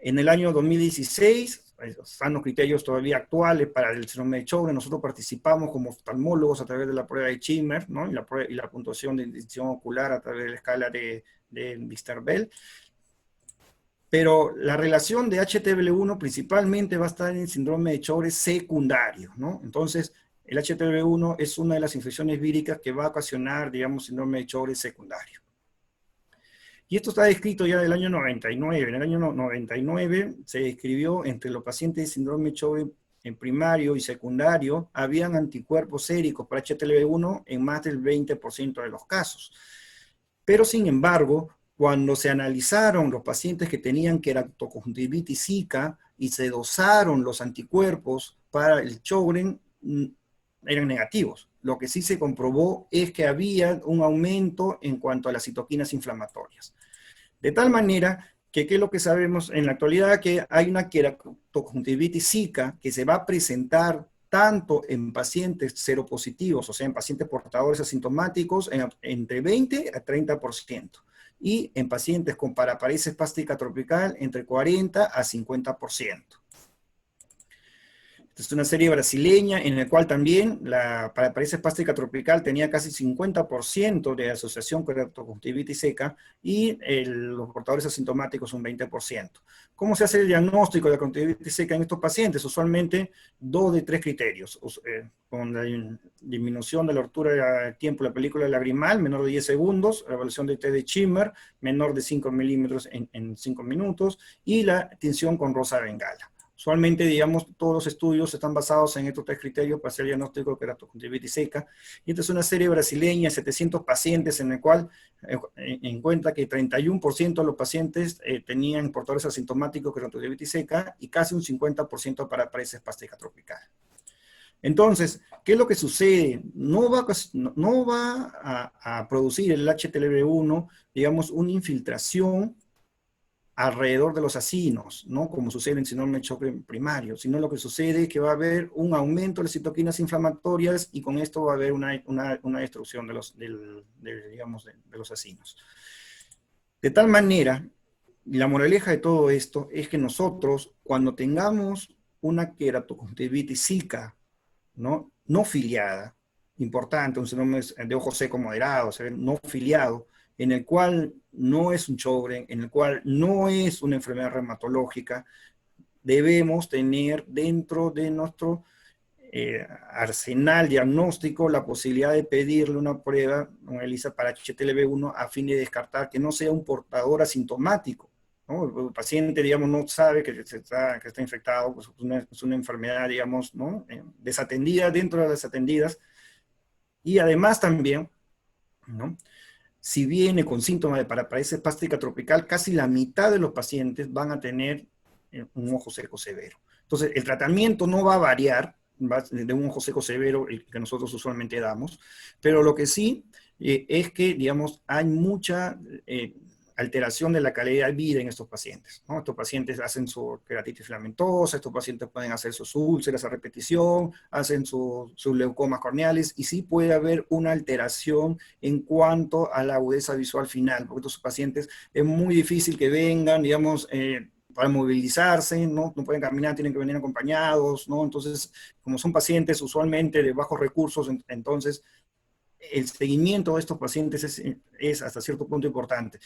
En el año 2016, están los criterios todavía actuales para el síndrome de Sjögren. Nosotros participamos como oftalmólogos a través de la prueba de Schimmer, ¿no? y la puntuación de distinción ocular a través de la escala de Lister-Bell. Pero la relación de HTLV1 principalmente va a estar en el síndrome de Sjögren secundario, ¿no? Entonces, el HTLV1 es una de las infecciones víricas que va a ocasionar, digamos, síndrome de Sjögren secundario. Y esto está descrito ya del año 99. En el año 99 se describió entre los pacientes de síndrome de Sjögren en primario y secundario, habían anticuerpos séricos para HTLV1 en más del 20% de los casos. Pero sin embargo, cuando se analizaron los pacientes que tenían queratoconjuntivitis zika y se dosaron los anticuerpos para el Sjögren, eran negativos. Lo que sí se comprobó es que había un aumento en cuanto a las citoquinas inflamatorias. De tal manera que, ¿qué es lo que sabemos en la actualidad? Que hay una queratoconjuntivitis zika que se va a presentar tanto en pacientes seropositivos, o sea, en pacientes portadores asintomáticos, entre 20 a 30%, y en pacientes con paraparesia espástica tropical, entre 40 a 50%. Esta es una serie brasileña en la cual también la paraparesia espástica tropical tenía casi 50% de asociación con queratoconjuntivitis seca y los portadores asintomáticos un 20%. ¿Cómo se hace el diagnóstico de la conjuntivitis seca en estos pacientes? Usualmente 2 de 3 criterios, con la disminución de la altura de tiempo de la película lagrimal, menor de 10 segundos, la evaluación de T de Schimmer, menor de 5 milímetros en 5 minutos, y la tinción con rosa bengala. Usualmente, digamos, todos los estudios están basados en estos 3 criterios para hacer el diagnóstico de queratoconjuntivitis seca. Y esta es una serie brasileña de 700 pacientes en el cual encuentra que 31% de los pacientes tenían portadores asintomáticos de queratoconjuntivitis seca y casi un 50% para paraparesia espástica tropical. Entonces, ¿qué es lo que sucede? No va a producir el HTLV1, digamos, una infiltración alrededor de los acinos, ¿no? Como sucede en síndrome de Sjögren primario, sino lo que sucede es que va a haber un aumento de las citoquinas inflamatorias y con esto va a haber una destrucción de los acinos. De tal manera, la moraleja de todo esto es que nosotros, cuando tengamos una queratoconjuntivitis zika, no filiada, importante, un síndrome de ojo seco moderado, o sea, no filiado, en el cual no es un Sjögren, en el cual no es una enfermedad reumatológica, debemos tener dentro de nuestro arsenal diagnóstico la posibilidad de pedirle una prueba, una ELISA para HTLV1 a fin de descartar que no sea un portador asintomático, ¿no? El paciente, digamos, no sabe que está infectado, pues es una enfermedad, digamos, ¿no? Desatendida dentro de las desatendidas, y además también, ¿no? Si viene con síntomas de paraparesia espástica tropical, casi la mitad de los pacientes van a tener un ojo seco severo. Entonces, el tratamiento no va a variar de un ojo seco severo, el que nosotros usualmente damos, pero lo que sí es que, digamos, hay mucha alteración de la calidad de vida en estos pacientes, ¿no? Estos pacientes hacen su queratitis filamentosa, estos pacientes pueden hacer sus úlceras a repetición, hacen sus leucomas corneales, y sí puede haber una alteración en cuanto a la agudeza visual final, porque estos pacientes es muy difícil que vengan, digamos, para movilizarse, ¿no? No pueden caminar, tienen que venir acompañados, ¿no? Entonces, como son pacientes usualmente de bajos recursos, entonces el seguimiento de estos pacientes es hasta cierto punto importante.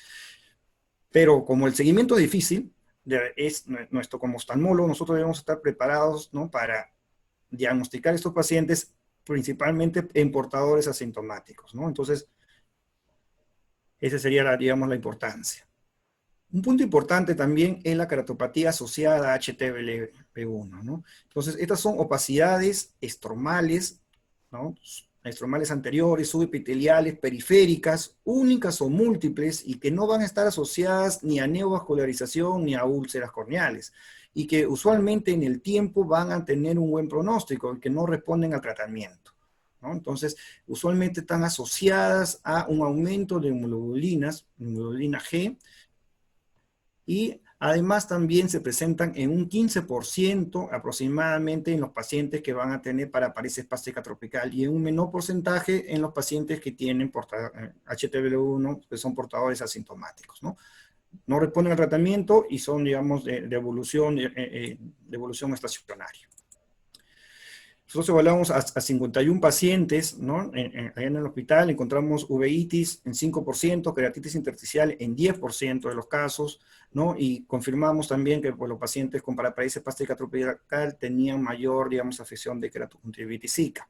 Pero como el seguimiento es difícil, nuestro como oftalmólogo, nosotros debemos estar preparados, ¿no? Para diagnosticar estos pacientes, principalmente en portadores asintomáticos, ¿no? Entonces, esa sería, digamos, la importancia. Un punto importante también es la keratopatía asociada a HTLV1, ¿no? Entonces, estas son opacidades estromales, ¿no? Estromales anteriores, subepiteliales, periféricas, únicas o múltiples, y que no van a estar asociadas ni a neovascularización ni a úlceras corneales, y que usualmente en el tiempo van a tener un buen pronóstico, y que no responden al tratamiento, ¿no? Entonces, usualmente están asociadas a un aumento de inmunoglobulinas, inmunoglobulina G, y además también se presentan en un 15% aproximadamente en los pacientes que van a tener paraparesia espástica tropical, y en un menor porcentaje en los pacientes que tienen HTLV1, que son portadores asintomáticos, ¿no? No responden al tratamiento y son, digamos, de evolución estacionaria. Nosotros evaluamos a 51 pacientes, ¿no? Allá en el hospital encontramos uveitis en 5%, queratitis intersticial en 10% de los casos, ¿no? Y confirmamos también que pues, los pacientes con paraparesia espástica tropical tenían mayor, digamos, afección de keratoconjuntivitis zika.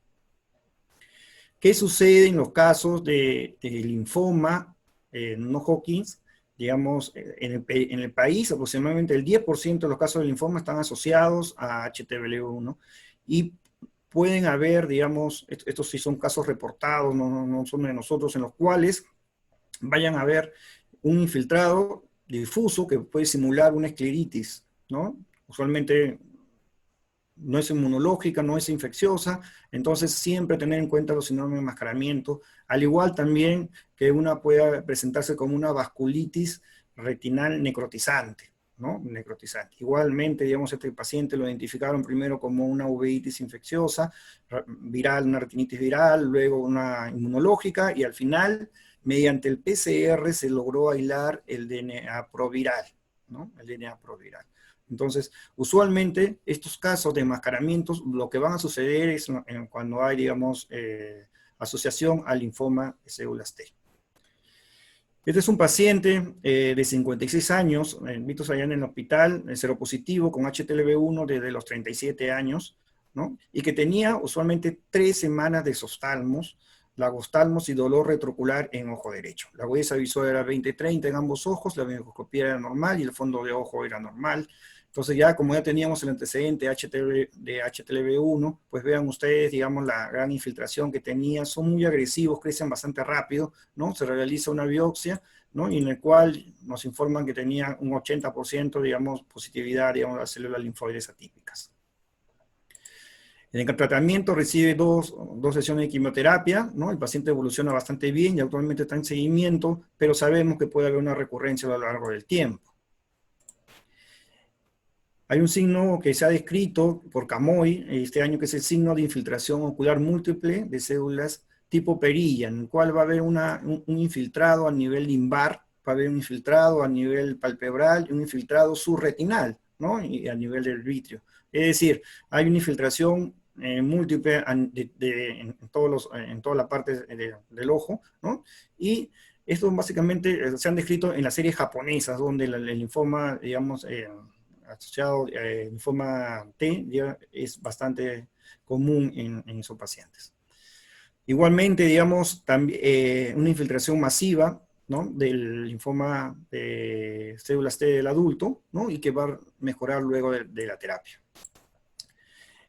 ¿Qué sucede en los casos de linfoma no Hodgkins? Digamos, en el país aproximadamente el 10% de los casos de linfoma están asociados a HTLV1, y pueden haber, digamos, estos sí son casos reportados, no son de nosotros, en los cuales vayan a haber un infiltrado difuso que puede simular una escleritis, ¿no? Usualmente no es inmunológica, no es infecciosa, entonces siempre tener en cuenta los síndromes de enmascaramiento, al igual también que una pueda presentarse como una vasculitis retinal necrotizante, ¿no? Necrotizante. Igualmente, digamos, este paciente lo identificaron primero como una uveitis infecciosa, viral, una retinitis viral, luego una inmunológica, y al final, mediante el PCR, se logró aislar el DNA proviral, ¿no? El DNA proviral. Entonces, usualmente, estos casos de enmascaramientos, lo que van a suceder es cuando hay, digamos, asociación al linfoma de células T. Este es un paciente de 56 años, vistos allá en el hospital, seropositivo, con HTLV1 desde los 37 años, ¿no? Y que tenía usualmente 3 semanas de softalmos, lagostalmos y dolor retrocular en ojo derecho. La agudeza visual era 20/30 en ambos ojos, la microscopía era normal y el fondo de ojo era normal. Entonces ya, como ya teníamos el antecedente de HTLV1, pues vean ustedes, digamos, la gran infiltración que tenía. Son muy agresivos, crecen bastante rápido, ¿no? Se realiza una biopsia, ¿no? Y en el cual nos informan que tenía un 80%, digamos, positividad, digamos, de las células linfoides atípicas. En el tratamiento recibe dos sesiones de quimioterapia, ¿no? El paciente evoluciona bastante bien y actualmente está en seguimiento, pero sabemos que puede haber una recurrencia a lo largo del tiempo. Hay un signo que se ha descrito por Camoy este año, que es el signo de infiltración ocular múltiple de células tipo perilla, en el cual va a haber un infiltrado a nivel limbar, va a haber un infiltrado a nivel palpebral y un infiltrado subretinal, ¿no? Y a nivel del vitrio. Es decir, hay una infiltración múltiple en toda la parte del ojo, ¿no? Y estos básicamente se han descrito en las series japonesas, donde el linfoma, digamos, asociado linfoma T ya es bastante común en esos pacientes. Igualmente, digamos, también una infiltración masiva, ¿no? Del linfoma de células T del adulto, ¿no? Y que va a mejorar luego de la terapia.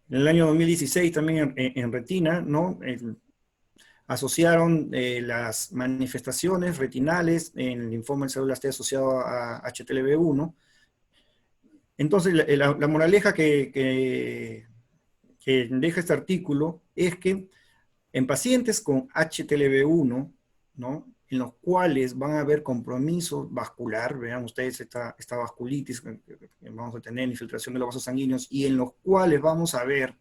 En el año 2016 también en retina, ¿no? Asociaron las manifestaciones retinales en el linfoma de células T asociado a HTLV1. Entonces, la moraleja que deja este artículo es que en pacientes con HTLV1, ¿no? En los cuales van a haber compromiso vascular, vean ustedes esta vasculitis que vamos a tener, infiltración de los vasos sanguíneos, y en los cuales vamos a ver,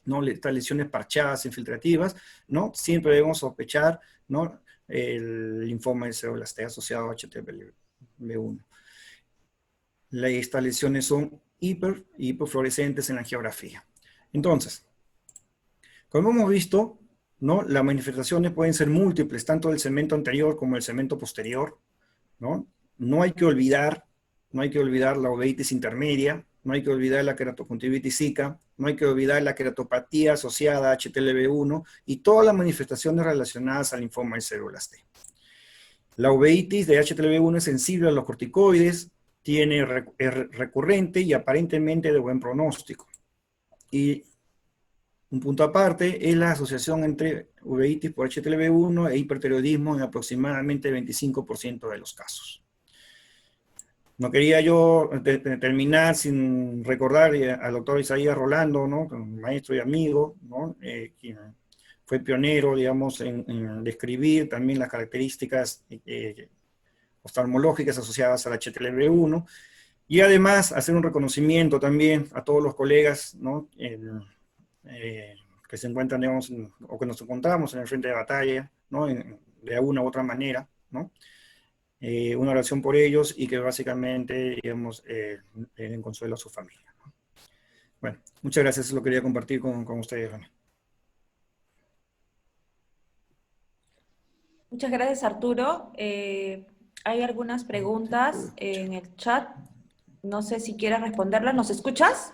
¿no? Estas lesiones parchadas, infiltrativas, ¿no? Siempre debemos sospechar, ¿no? El linfoma de células T asociado a HTLV1. Estas lesiones son hiperfluorescentes en la angiografía. Entonces, como hemos visto, ¿no? Las manifestaciones pueden ser múltiples, tanto del segmento anterior como del segmento posterior, ¿no? No hay que olvidar la uveitis intermedia, no hay que olvidar la queratoconjuntivitis zika, no hay que olvidar la queratopatía asociada a HTLV1 y todas las manifestaciones relacionadas al linfoma de células T. La uveitis de HTLV1 es sensible a los corticoides, es recurrente y aparentemente de buen pronóstico. Y un punto aparte es la asociación entre uveitis por HTLV1 e hipertiroidismo en aproximadamente 25% de los casos. No quería yo terminar sin recordar al doctor Isaías Rolando, ¿no? Maestro y amigo, ¿no? Quien fue pionero, digamos, en describir también las características oftalmológicas asociadas al HTLV1, y además hacer un reconocimiento también a todos los colegas, ¿no? Que se encuentran, digamos, o que nos encontramos en el frente de batalla, ¿no? De alguna u otra manera, ¿no? Una oración por ellos y que básicamente, digamos, den consuelo a su familia, ¿no? Bueno, muchas gracias, eso lo quería compartir con ustedes, René. Muchas gracias, Arturo. Hay algunas preguntas en el chat. No sé si quieres responderlas. ¿Nos escuchas?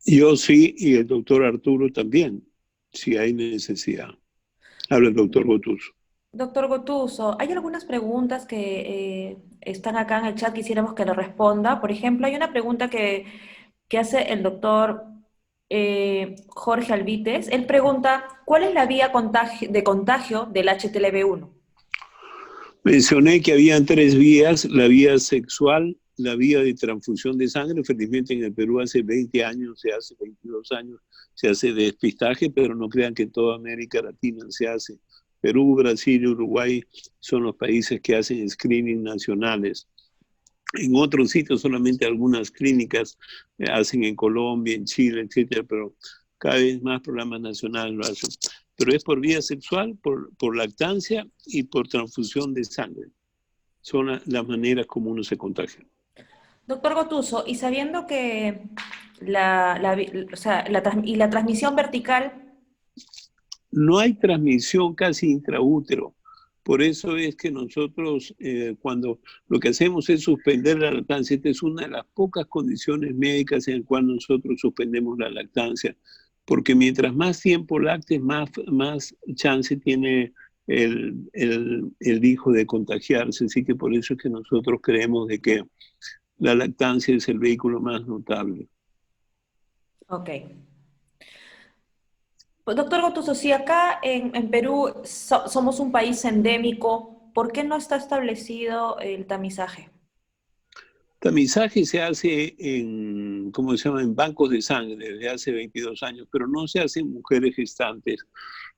Yo sí, y el doctor Arturo también, si hay necesidad. Habla el doctor Gotuso. Doctor Gotuso, hay algunas preguntas que están acá en el chat, quisiéramos que le responda. Por ejemplo, hay una pregunta que hace el doctor Jorge Alvites. Él pregunta, ¿cuál es la vía de contagio del HTLV1? Mencioné que habían 3 vías: la vía sexual, la vía de transfusión de sangre. Felizmente en el Perú hace 20 años, hace 22 años, se hace despistaje, pero no crean que en toda América Latina se hace. Perú, Brasil y Uruguay son los países que hacen screening nacionales. En otros sitios solamente algunas clínicas hacen, en Colombia, en Chile, etcétera, pero cada vez más programas nacionales lo hacen. Pero es por vía sexual, por lactancia y por transfusión de sangre. Son las maneras como uno se contagia. Doctor Gotuso, y sabiendo que la transmisión vertical... No hay transmisión casi intraútero. Por eso es que nosotros, cuando lo que hacemos es suspender la lactancia, esta es una de las pocas condiciones médicas en las cuales nosotros suspendemos la lactancia, porque mientras más tiempo lactes, más chance tiene el hijo de contagiarse. Así que por eso es que nosotros creemos de que la lactancia es el vehículo más notable. Ok. Pues, doctor Gotuso, si acá en Perú somos un país endémico, ¿por qué no está establecido el tamizaje? Tamizaje se hace en, ¿cómo se llama?, en bancos de sangre desde hace 22 años, pero no se hace en mujeres gestantes.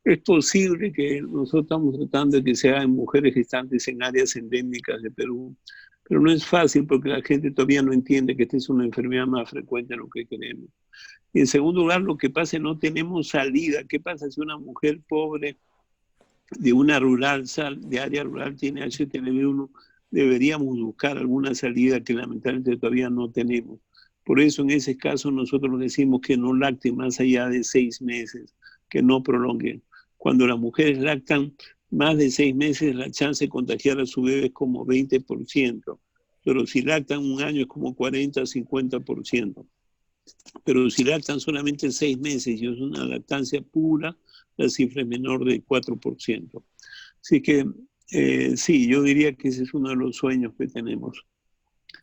Es posible que nosotros estamos tratando de que se haga en mujeres gestantes en áreas endémicas de Perú, pero no es fácil porque la gente todavía no entiende que esta es una enfermedad más frecuente de lo que queremos. Y en segundo lugar, lo que pasa es que no tenemos salida. ¿Qué pasa si una mujer pobre de una de área rural tiene HTLV1? Deberíamos buscar alguna salida que lamentablemente todavía no tenemos. Por eso en ese caso nosotros decimos que no lacten más allá de 6 meses, que no prolonguen. Cuando las mujeres lactan más de 6 meses, la chance de contagiar a su bebé es como 20%, pero si lactan un año es como 40-50%. Pero si lactan solamente 6 meses y es una lactancia pura, la cifra es menor de 4%. Así que sí, yo diría que ese es uno de los sueños que tenemos.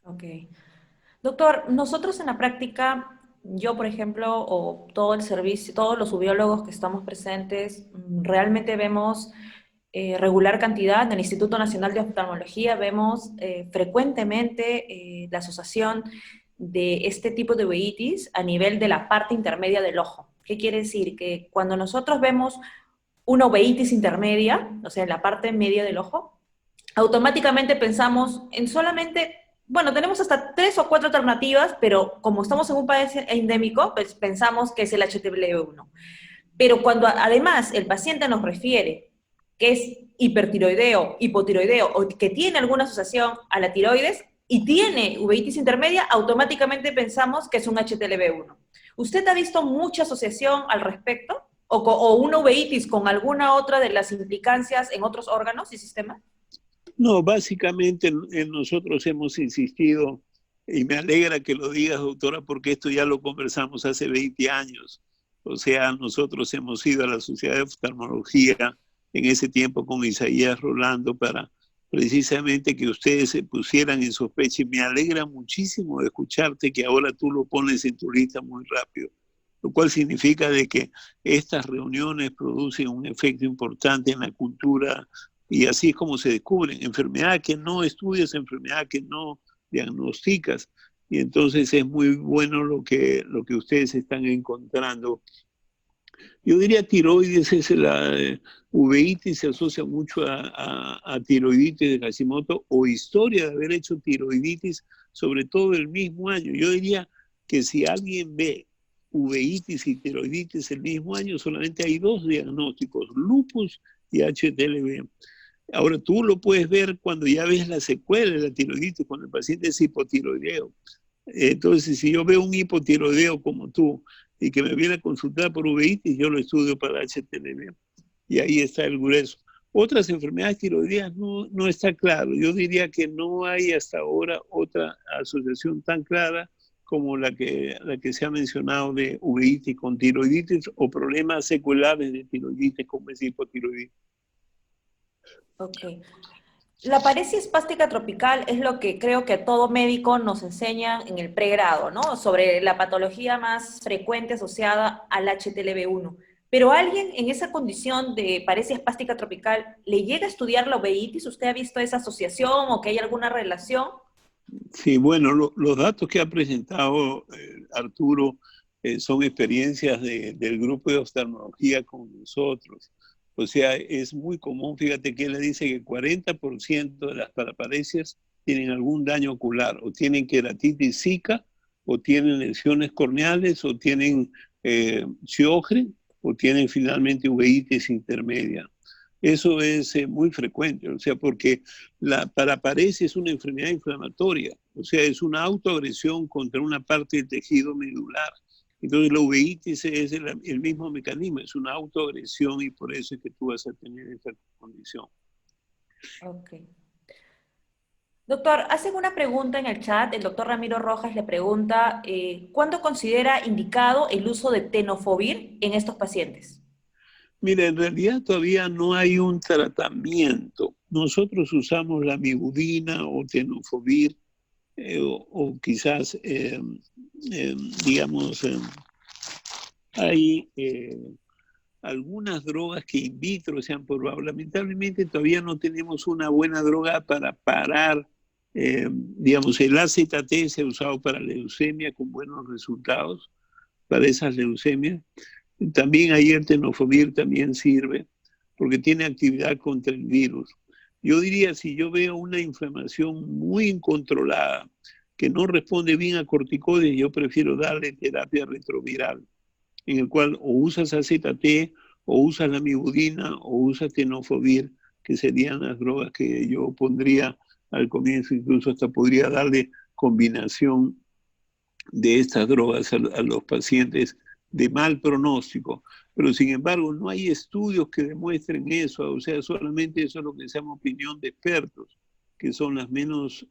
Ok. Doctor, nosotros en la práctica, yo por ejemplo, o todo el servicio, todos los ubiólogos que estamos presentes, realmente vemos regular cantidad. En el Instituto Nacional de Oftalmología vemos frecuentemente la asociación de este tipo de uveitis a nivel de la parte intermedia del ojo. ¿Qué quiere decir? Que cuando nosotros vemos una uveitis intermedia, o sea, en la parte media del ojo, automáticamente pensamos en solamente, bueno, tenemos hasta 3 o 4 alternativas, pero como estamos en un país endémico, pues pensamos que es el HTLV1. Pero cuando además el paciente nos refiere que es hipertiroideo, hipotiroideo o que tiene alguna asociación a la tiroides y tiene uveitis intermedia, automáticamente pensamos que es un HTLV1. ¿Usted ha visto mucha asociación al respecto? ¿O una uveitis con alguna otra de las implicancias en otros órganos y sistemas? No, básicamente nosotros hemos insistido, y me alegra que lo digas, doctora, porque esto ya lo conversamos hace 20 años. O sea, nosotros hemos ido a la Sociedad de Oftalmología en ese tiempo con Isaías Rolando para precisamente que ustedes se pusieran en sospecha, y me alegra muchísimo de escucharte que ahora tú lo pones en tu lista muy rápido, lo cual significa de que estas reuniones producen un efecto importante en la cultura. Y así es como se descubren enfermedad que no estudias, enfermedad que no diagnosticas. Y entonces es muy bueno lo que ustedes están encontrando. Yo diría tiroides, es la uveitis, se asocia mucho a tiroiditis de Hashimoto o historia de haber hecho tiroiditis, sobre todo el mismo año. Yo diría que si alguien ve uveitis y tiroiditis el mismo año, solamente hay 2 diagnósticos, lupus y HTLV. Ahora tú lo puedes ver cuando ya ves la secuela de la tiroiditis, cuando el paciente es hipotiroideo. Entonces, si yo veo un hipotiroideo como tú y que me viene a consultar por uveitis, yo lo estudio para HTLV. Y ahí está el grueso. Otras enfermedades tiroideas no está claro. Yo diría que no hay hasta ahora otra asociación tan clara como la que se ha mencionado de uveitis con tiroiditis o problemas seculares de tiroiditis como es hipotiroidismo. Ok. La paresia espástica tropical es lo que creo que todo médico nos enseña en el pregrado, ¿no? Sobre la patología más frecuente asociada al HTLV1. Pero alguien en esa condición de paresia espástica tropical, ¿le llega a estudiar la uveitis? ¿Usted ha visto esa asociación o que hay alguna relación? Sí, bueno, los datos que ha presentado Arturo son experiencias del grupo de oftalmología con nosotros. O sea, es muy común, fíjate que él le dice que 40% de las paraparesias tienen algún daño ocular, o tienen queratitis zika, o tienen lesiones corneales, o tienen Sjögren, o tienen finalmente uveitis intermedia. Eso es muy frecuente, o sea, porque la paraparesia es una enfermedad inflamatoria, o sea, es una autoagresión contra una parte del tejido medular. Entonces la uveitis es el mismo mecanismo, es una autoagresión y por eso es que tú vas a tener esa condición. Ok. Doctor, hacen una pregunta en el chat, el doctor Ramiro Rojas le pregunta, ¿cuándo considera indicado el uso de tenofovir en estos pacientes? Mira, en realidad todavía no hay un tratamiento. Nosotros usamos la mibudina o tenofovir o quizás, digamos, hay algunas drogas que in vitro se han probado. Lamentablemente todavía no tenemos una buena droga para parar, digamos, el AZT se ha usado para leucemia con buenos resultados, para esas leucemias. También ayer tenofovir también sirve porque tiene actividad contra el virus. Yo diría, si yo veo una inflamación muy incontrolada que no responde bien a corticoides, yo prefiero darle terapia retroviral, en el cual o usas AZT, o usas la mibudina, o usas tenofovir, que serían las drogas que yo pondría al comienzo, incluso hasta podría darle combinación de estas drogas a los pacientes de mal pronóstico. Pero sin embargo, no hay estudios que demuestren eso, o sea, solamente eso es lo que se llama opinión de expertos, que son las menos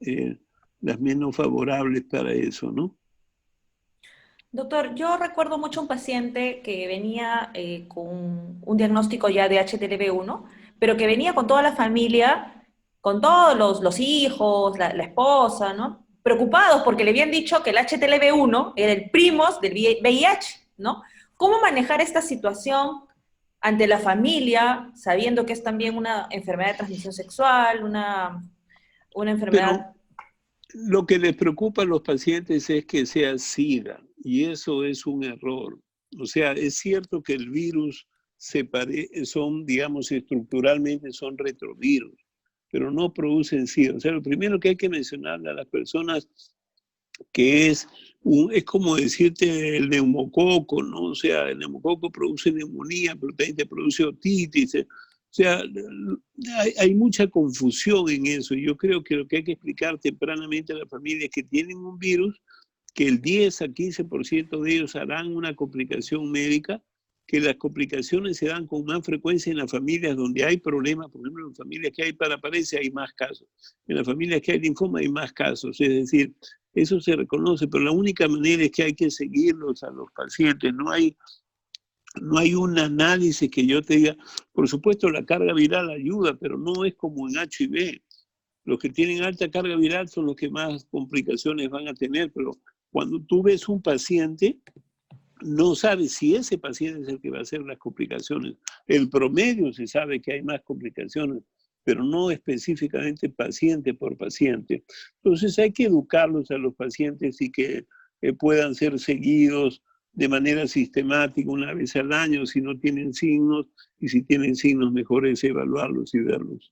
favorables para eso, ¿no? Doctor, yo recuerdo mucho un paciente que venía con un diagnóstico ya de HTLV1, pero que venía con toda la familia, con todos los hijos, la esposa, ¿no? Preocupados porque le habían dicho que el HTLV1 era el primos del VIH, ¿no? ¿Cómo manejar esta situación ante la familia, sabiendo que es también una enfermedad de transmisión sexual, una Pero enfermedad... lo que les preocupa a los pacientes es que sea SIDA, y eso es un error. O sea, es cierto que el virus son, digamos, estructuralmente son retrovirus, pero no producen SIDA. O sea, lo primero que hay que mencionarle a las personas que es como decirte el neumococo, ¿no? O sea, el neumococo produce neumonía, pero también te produce otitis. O sea, hay mucha confusión en eso. Yo creo que lo que hay que explicar tempranamente a las familias que tienen un virus, que el 10 a 15% de ellos harán una complicación médica, que las complicaciones se dan con más frecuencia en las familias donde hay problemas. Por ejemplo, en las familias que hay paraparesia hay más casos. En las familias que hay linfoma hay más casos. Es decir, eso se reconoce, pero la única manera es que hay que seguirlos a los pacientes. No hay un análisis que yo te diga, por supuesto la carga viral ayuda, pero no es como en HIV. Los que tienen alta carga viral son los que más complicaciones van a tener, pero cuando tú ves un paciente, no sabes si ese paciente es el que va a hacer las complicaciones. El promedio se sabe que hay más complicaciones, pero no específicamente paciente por paciente. Entonces hay que educarlos a los pacientes y que puedan ser seguidos de manera sistemática una vez al año si no tienen signos, y si tienen signos mejor es evaluarlos y verlos.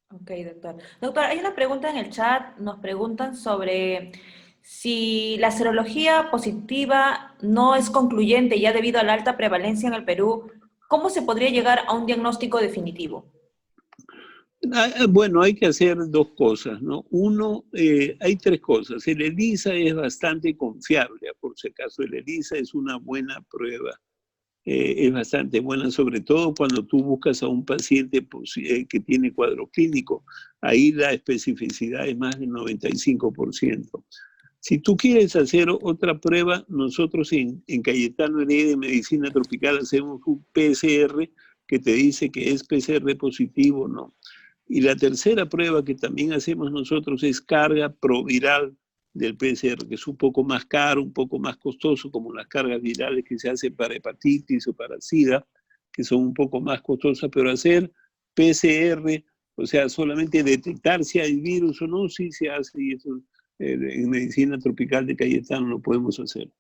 Ok, doctor. Doctor, hay una pregunta en el chat, nos preguntan sobre si la serología positiva no es concluyente ya debido a la alta prevalencia en el Perú, ¿cómo se podría llegar a un diagnóstico definitivo? Bueno, hay que hacer dos cosas, ¿no? Uno, hay tres cosas. El ELISA es bastante confiable, por si acaso el ELISA es una buena prueba. Es bastante buena, sobre todo cuando tú buscas a un paciente que tiene cuadro clínico. Ahí la especificidad es más del 95%. Si tú quieres hacer otra prueba, nosotros en Cayetano Heredia de Medicina Tropical hacemos un PCR que te dice que es PCR positivo o no. Y la tercera prueba que también hacemos nosotros es carga proviral del PCR, que es un poco más caro, un poco más costoso, como las cargas virales que se hacen para hepatitis o para SIDA, que son un poco más costosas, pero hacer PCR, o sea, solamente detectar si hay virus o no, sí se hace, y eso en Medicina Tropical de Cayetano lo podemos hacer.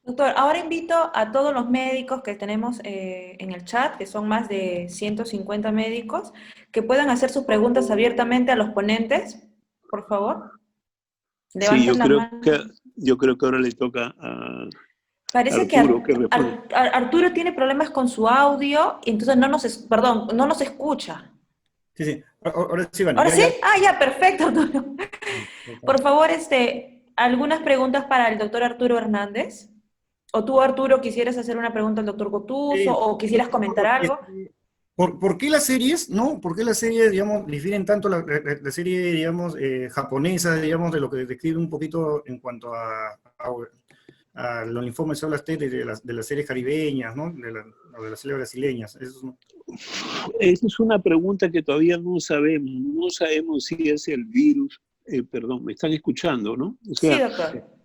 Doctor, ahora invito a todos los médicos que tenemos en el chat, que son más de 150 médicos, que puedan hacer sus preguntas abiertamente a los ponentes, por favor. Levanten Sí, la mano. yo creo que ahora le toca a Parece que Arturo que responde. Arturo tiene problemas con su audio, y entonces no nos escucha. Sí. Ahora sí, Vani. ¿Ahora sí? Ah, ya, perfecto, Arturo. Por favor, algunas preguntas para el doctor Arturo Hernández. O tú, Arturo, quisieras hacer una pregunta al doctor Gotuso, o quisieras comentar algo. ¿Por qué las series, no? ¿Por qué las series, digamos, difieren tanto la serie, digamos, japonesa, digamos, de lo que describe un poquito en cuanto a los linfomas de células T de las series caribeñas, ¿no? De las series brasileñas? Esa es una pregunta que todavía no sabemos. No sabemos si es el virus. Perdón, me están escuchando, ¿no? O sea, sí, doctor.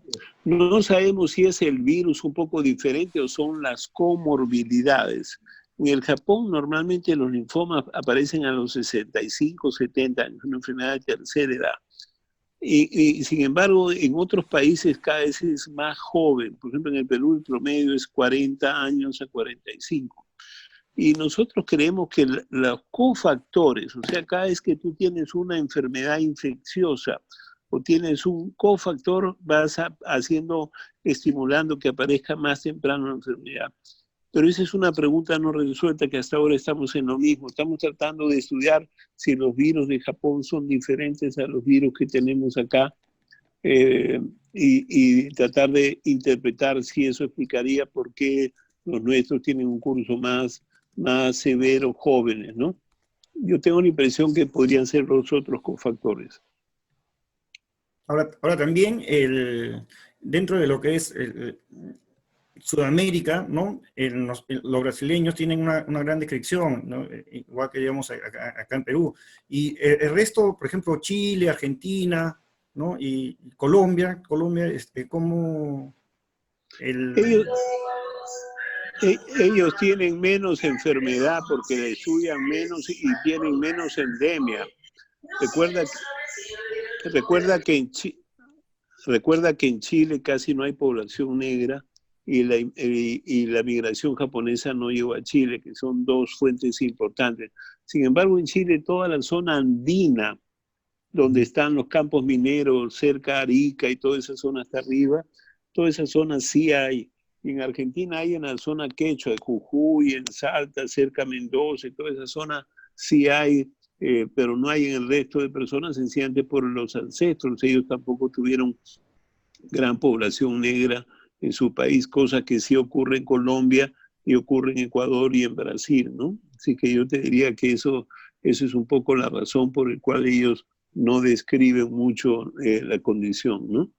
No sabemos si es el virus un poco diferente o son las comorbilidades. En el Japón normalmente los linfomas aparecen a los 65, 70 años, una enfermedad de tercera edad. Y sin embargo, en otros países cada vez es más joven. Por ejemplo, en el Perú el promedio es 40 años a 45. Y nosotros creemos que los cofactores, o sea, cada vez que tú tienes una enfermedad infecciosa o tienes un cofactor, vas estimulando que aparezca más temprano la enfermedad. Pero esa es una pregunta no resuelta, que hasta ahora estamos en lo mismo. Estamos tratando de estudiar si los virus de Japón son diferentes a los virus que tenemos acá, y tratar de interpretar si eso explicaría por qué los nuestros tienen un curso más severo jóvenes, ¿no? Yo tengo la impresión que podrían ser los otros cofactores. Ahora también, dentro de lo que es Sudamérica, ¿no? Los brasileños tienen una gran descripción, ¿no? Igual que digamos acá en Perú. Y el resto, por ejemplo, Chile, Argentina, ¿no? Y Colombia, ¿cómo? Ellos tienen menos enfermedad porque la estudian menos y tienen menos endemia. Recuerda que en Chile casi no hay población negra, y la migración japonesa no llegó a Chile, que son dos fuentes importantes. Sin embargo, en Chile toda la zona andina, donde están los campos mineros, cerca de Arica y toda esa zona hasta arriba, toda esa zona sí hay. Y en Argentina hay en la zona quechua de Jujuy, en Salta, cerca de Mendoza, y toda esa zona sí hay, pero no hay en el resto de personas, sencillamente por los ancestros. Ellos tampoco tuvieron gran población negra en su país, cosa que sí ocurre en Colombia y ocurre en Ecuador y en Brasil, ¿no? Así que yo te diría que eso es un poco la razón por la cual ellos no describen mucho la condición, ¿no?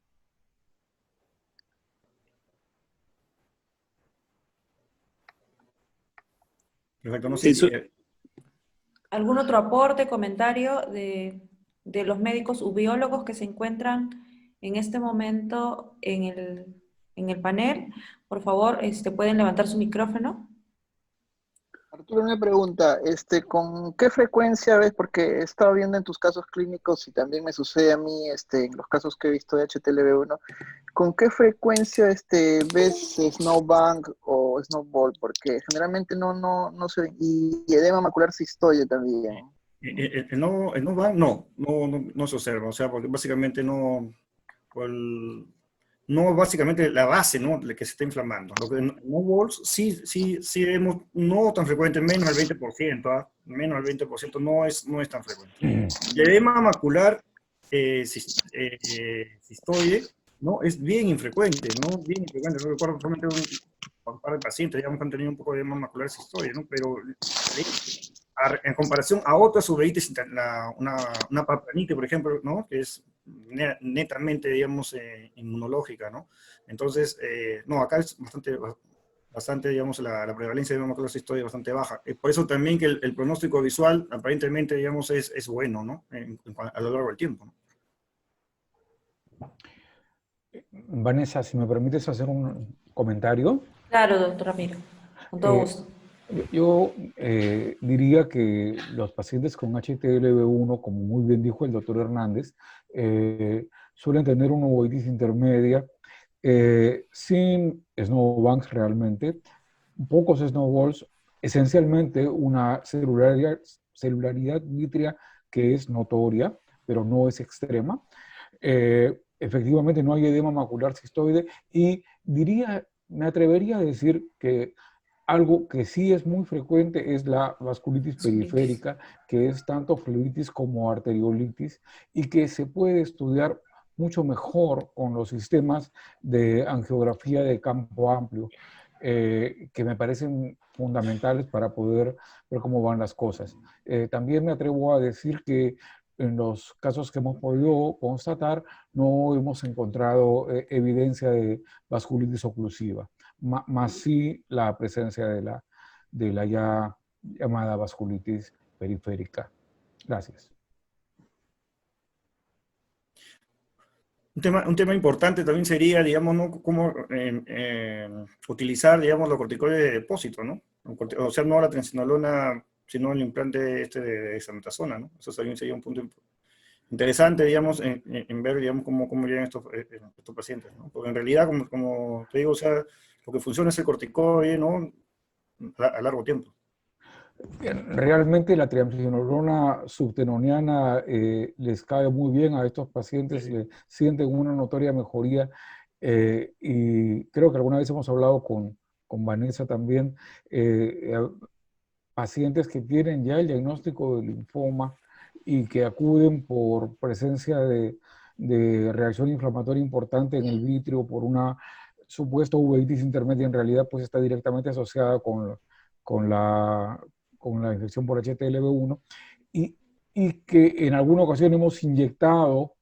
Perfecto, no sé si... Eso, ¿Algún otro aporte, comentario de los médicos ubiólogos que se encuentran en este momento en el panel? Por favor, pueden levantar su micrófono. Arturo, una pregunta, ¿con qué frecuencia ves? Porque he estado viendo en tus casos clínicos y también me sucede a mí, en los casos que he visto de HTLV1, ¿con qué frecuencia, ves snowbank o snowball? Porque generalmente no se ve, y edema macular cistoide también. no va, no se observa, o sea, porque básicamente no, no básicamente la base, ¿no?, de que se está inflamando. Lo que no balls sí vemos, no tan frecuente, menos del 20%, menos del 20% no es tan frecuente. El edema macular cistoide, ¿no?, es bien infrecuente, ¿no? Bien infrecuente. No recuerdo solamente un par de pacientes, digamos, que han tenido un poco de edema macular cistoide, ¿no? Pero en comparación a otras uveitis, una papanitis, por ejemplo, ¿no?, que es netamente, digamos, inmunológica, ¿no? Entonces, no, acá es bastante, digamos, la prevalencia de macular cistoide es bastante baja. Por eso también que el pronóstico visual, aparentemente, digamos, es bueno, ¿no?, a lo largo del tiempo, ¿no? Vanessa, si me permites hacer un comentario. Claro, doctor Ramiro, con todo gusto. Yo diría que los pacientes con HTLV1, como muy bien dijo el doctor Hernández, suelen tener una uveitis intermedia sin snowbanks realmente, pocos snowballs, esencialmente una celularidad vítrea que es notoria, pero no es extrema. Efectivamente no hay edema macular cistoide y me atrevería a decir que algo que sí es muy frecuente es la vasculitis periférica, que es tanto flebitis como arteriolitis y que se puede estudiar mucho mejor con los sistemas de angiografía de campo amplio, que me parecen fundamentales para poder ver cómo van las cosas. También me atrevo a decir que en los casos que hemos podido constatar, no hemos encontrado evidencia de vasculitis oclusiva, más sí la presencia de la ya llamada vasculitis periférica. Gracias. Un tema importante también sería, digamos, ¿no?, cómo utilizar, digamos, los corticoides de depósito, ¿no? O sea, no la triamcinolona, sino el implante de dexametasona, ¿no? Eso también sería un punto interesante, digamos, en ver, digamos, cómo llegan estos pacientes, ¿no? Porque en realidad, como te digo, o sea, lo que funciona es el corticoide, ¿no?, a largo tiempo. Realmente la triamcinolona subtenoniana les cae muy bien a estos pacientes, sienten una notoria mejoría y creo que alguna vez hemos hablado con Vanessa también, pacientes que tienen ya el diagnóstico de linfoma y que acuden por presencia de reacción inflamatoria importante en el vítreo por una supuesta uveitis intermedia, en realidad pues está directamente asociada con la infección por HTLV1 y que en alguna ocasión hemos inyectado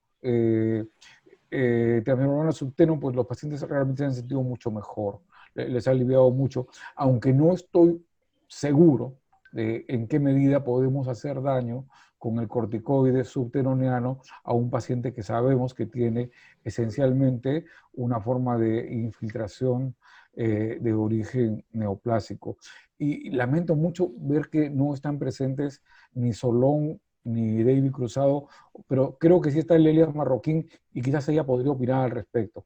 triamcinolona subteno, pues los pacientes realmente se han sentido mucho mejor, les ha aliviado mucho, aunque no estoy seguro de en qué medida podemos hacer daño con el corticoide subtenoniano a un paciente que sabemos que tiene esencialmente una forma de infiltración de origen neoplásico. Y lamento mucho ver que no están presentes ni Solón ni David Cruzado, pero creo que sí está Lelia Marroquín y quizás ella podría opinar al respecto.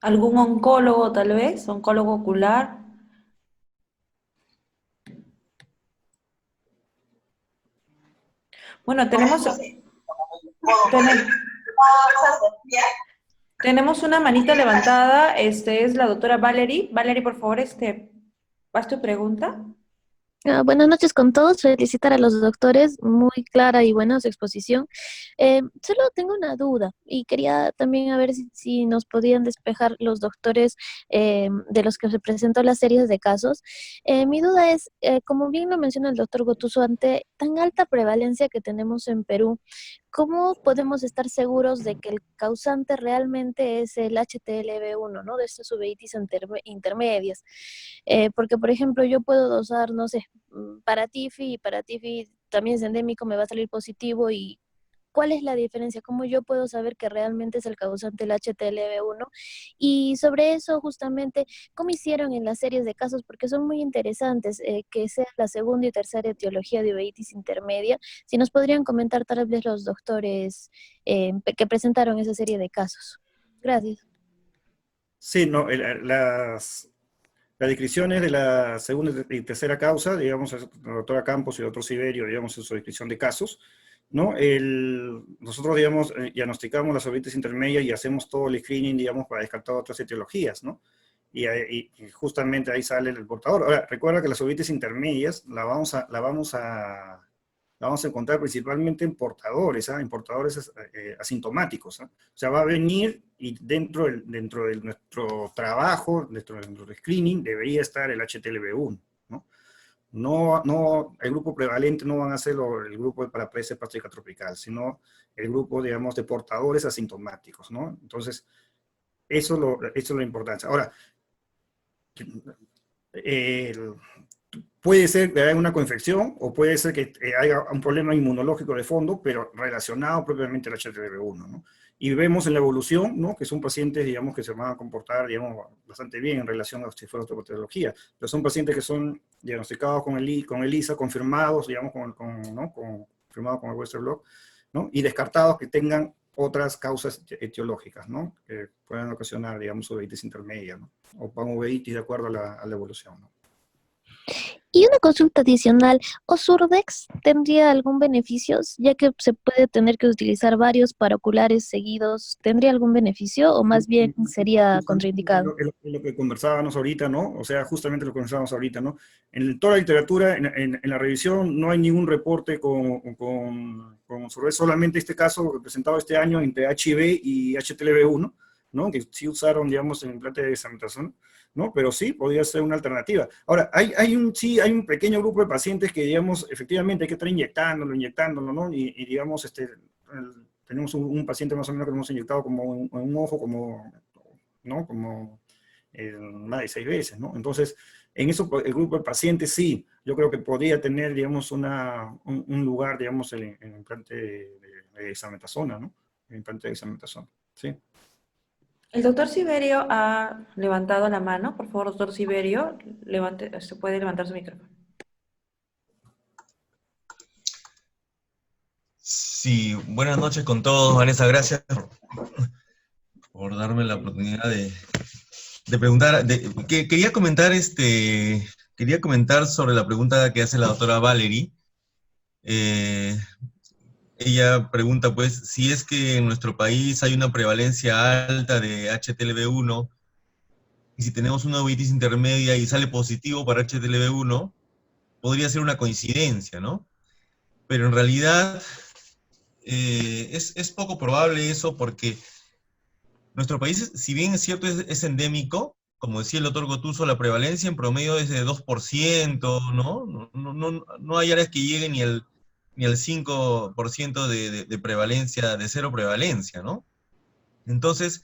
¿Algún oncólogo tal vez? ¿Oncólogo ocular? Bueno, tene- tenemos una manita levantada, es la doctora Valerie. Valerie, por favor, ¿haz tu pregunta? Buenas noches con todos. Felicitar a los doctores, muy clara y buena su exposición. Solo tengo una duda y quería también a ver si nos podían despejar los doctores de los que se presentó las series de casos. Mi duda es, como bien lo menciona el doctor Gotuso, ante tan alta prevalencia que tenemos en Perú, ¿cómo podemos estar seguros de que el causante realmente es el HTLV1, ¿no? De estas uveitis intermedias? Porque, por ejemplo, yo puedo dosar, no sé, para Tifi, y para Tifi también es endémico, me va a salir positivo. ¿Y cuál es la diferencia? ¿Cómo yo puedo saber que realmente es el causante el HTLV1? Y sobre eso, justamente, ¿cómo hicieron en las series de casos? Porque son muy interesantes, que sea la segunda y tercera etiología de uveitis intermedia. Si nos podrían comentar tal vez los doctores que presentaron esa serie de casos. Gracias. Sí, no, las descripciones de la segunda y tercera causa, digamos, la doctora Campos y el doctor Siberio, digamos, en su descripción de casos, ¿no? Nosotros, digamos, diagnosticamos las uveitis intermedias y hacemos todo el screening, digamos, para descartar otras etiologías, ¿no? Y justamente ahí sale el portador. Ahora, recuerda que las uveitis intermedias la vamos a encontrar principalmente en portadores, ¿ah? En portadores asintomáticos, ¿ah? O sea, va a venir y dentro de nuestro trabajo, dentro de nuestro screening, debería estar el HTLV1, ¿no? No, el grupo prevalente no van a ser el grupo de paraparesia hepática tropical, sino el grupo, digamos, de portadores asintomáticos, ¿no? Entonces, eso es la importancia. Ahora, el, puede ser que haya una coinfección o puede ser que haya un problema inmunológico de fondo, pero relacionado propiamente al HTLV1, ¿no? Y vemos en la evolución, ¿no? Que son pacientes, digamos, que se van a comportar, digamos, bastante bien en relación a si fuera otra patología, pero son pacientes que son diagnosticados con el ELISA, confirmados, digamos, confirmados con el Western Blot, ¿no? Y descartados que tengan otras causas etiológicas, ¿no? Que puedan ocasionar, digamos, uveitis intermedia, ¿no? O panuveitis de acuerdo a la evolución, ¿no? Y una consulta adicional, ¿Osurdex tendría algún beneficio, ya que se puede tener que utilizar varios paroculares seguidos? ¿Tendría algún beneficio o más bien sería contraindicado? Es lo que conversábamos ahorita, ¿no? O sea, justamente lo que conversábamos ahorita, ¿no? En toda la literatura, en la revisión, no hay ningún reporte con Osurdex, solamente este caso presentado este año entre HIV y HTLV1, ¿no? Que sí usaron, digamos, el implante de desametazono, ¿no? Pero sí, podría ser una alternativa. Ahora, hay un pequeño grupo de pacientes que, digamos, efectivamente hay que estar inyectándolo, ¿no? Y digamos, tenemos un paciente más o menos que lo hemos inyectado como en un ojo, ¿no? Como más de 6 veces, ¿no? Entonces, en eso, el grupo de pacientes sí, yo creo que podría tener, digamos, un lugar, digamos, el implante de desametazono, ¿no? El implante de desametazono, sí. El doctor Siberio ha levantado la mano. Por favor, doctor Siberio, se puede levantar su micrófono. Sí, buenas noches con todos, Vanessa, gracias por darme la oportunidad de preguntar. Quería comentar sobre la pregunta que hace la doctora Valerie. Ella pregunta, pues, si es que en nuestro país hay una prevalencia alta de HTLV1, y si tenemos una uveitis intermedia y sale positivo para HTLV1, podría ser una coincidencia, ¿no? Pero en realidad es poco probable eso, porque nuestro país, si bien es cierto, es endémico, como decía el doctor Gotuso, la prevalencia en promedio es de 2%, ¿no? No hay áreas que lleguen ni al 5% de prevalencia, de cero prevalencia, ¿no? Entonces,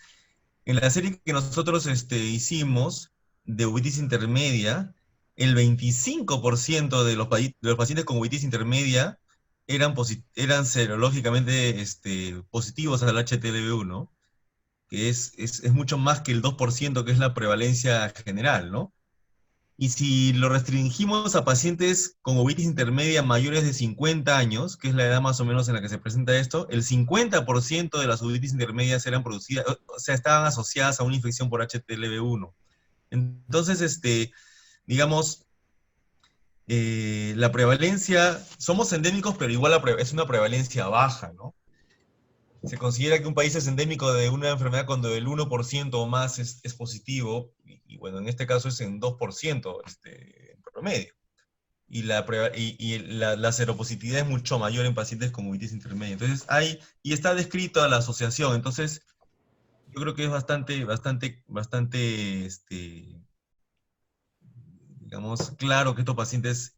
en la serie que nosotros hicimos de uveitis intermedia, el 25% de los pacientes con uveitis intermedia eran serológicamente positivos al HTLV1, que es mucho más que el 2% que es la prevalencia general, ¿no? Y si lo restringimos a pacientes con uveitis intermedia mayores de 50 años, que es la edad más o menos en la que se presenta esto, el 50% de las uveitis intermedias eran producidas, o sea, estaban asociadas a una infección por HTLV1. Entonces, digamos, la prevalencia, somos endémicos, pero igual es una prevalencia baja, ¿no? Se considera que un país es endémico de una enfermedad cuando el 1% o más es positivo, y bueno, en este caso es en 2% en promedio. Y la seropositividad es mucho mayor en pacientes con uveitis intermedia. Entonces y está descrito a la asociación, entonces yo creo que es bastante, digamos, claro que estos pacientes,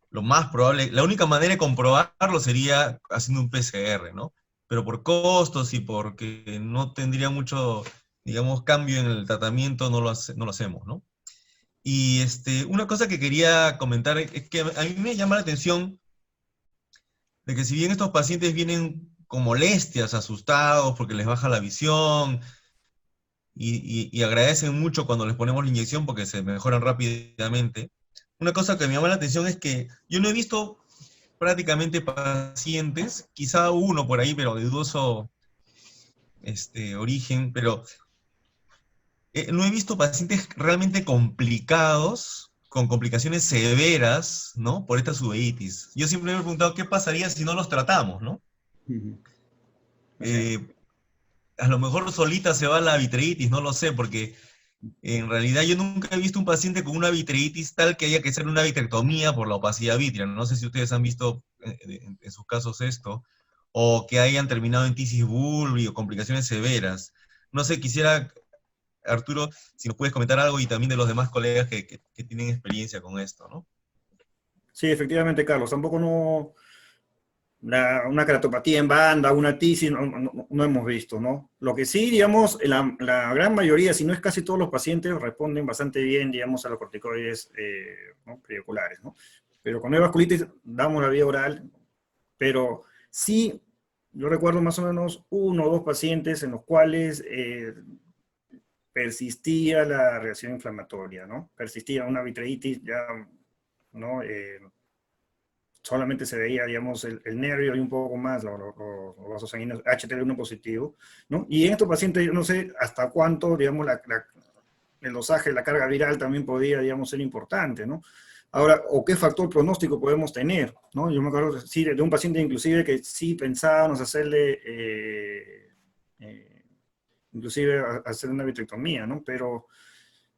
lo más probable, la única manera de comprobarlo sería haciendo un PCR, ¿no? Pero por costos y porque no tendría mucho, digamos, cambio en el tratamiento, no lo hacemos, ¿no? Y una cosa que quería comentar es que a mí me llama la atención de que si bien estos pacientes vienen con molestias, asustados porque les baja la visión, y agradecen mucho cuando les ponemos la inyección porque se mejoran rápidamente, una cosa que me llama la atención es que yo no he visto prácticamente pacientes, quizá uno por ahí, pero de dudoso origen, pero no he visto pacientes realmente complicados, con complicaciones severas, ¿no? Por esta uveitis. Yo siempre me he preguntado qué pasaría si no los tratamos, ¿no? A lo mejor solita se va la vitreitis, no lo sé, porque en realidad yo nunca he visto un paciente con una vitreitis tal que haya que hacer una vitrectomía por la opacidad vítrea. No sé si ustedes han visto en sus casos esto, o que hayan terminado en tisis bulbi o complicaciones severas. No sé, quisiera, Arturo, si nos puedes comentar algo y también de los demás colegas que tienen experiencia con esto, ¿no? Sí, efectivamente, Carlos, tampoco una keratopatía en banda, una tisis, no hemos visto, ¿no? Lo que sí, digamos, la gran mayoría, si no es casi todos los pacientes, responden bastante bien, digamos, a los corticoides ¿no? perioculares, ¿no? Pero con vasculitis damos la vía oral, pero sí, yo recuerdo más o menos 1 o 2 pacientes en los cuales persistía la reacción inflamatoria, ¿no? Persistía una vitreitis ya, ¿no? Solamente se veía, digamos, el nervio y un poco más los vasos sanguíneos HTLV1 positivo, ¿no? Y en estos pacientes yo no sé hasta cuánto, digamos, el dosaje, la carga viral también podía, digamos, ser importante, ¿no? Ahora, o qué factor pronóstico podemos tener, ¿no? Yo me acuerdo, sí, de un paciente inclusive que sí pensábamos hacerle, inclusive hacer una vitrectomía, ¿no? Pero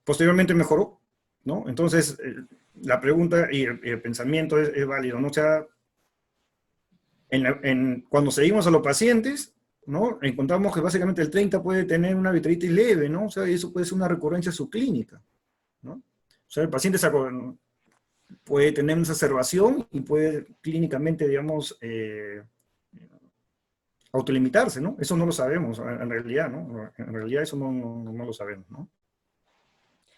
posteriormente mejoró, ¿no? Entonces, la pregunta y el pensamiento es válido, ¿no? O sea, cuando seguimos a los pacientes, ¿no? Encontramos que básicamente el 30 puede tener una vitreitis leve, ¿no? O sea, eso puede ser una recurrencia subclínica, ¿no? O sea, el paciente puede tener una exacerbación y puede clínicamente, digamos, autolimitarse, ¿no? Eso no lo sabemos en realidad, ¿no? En realidad eso no lo sabemos, ¿no?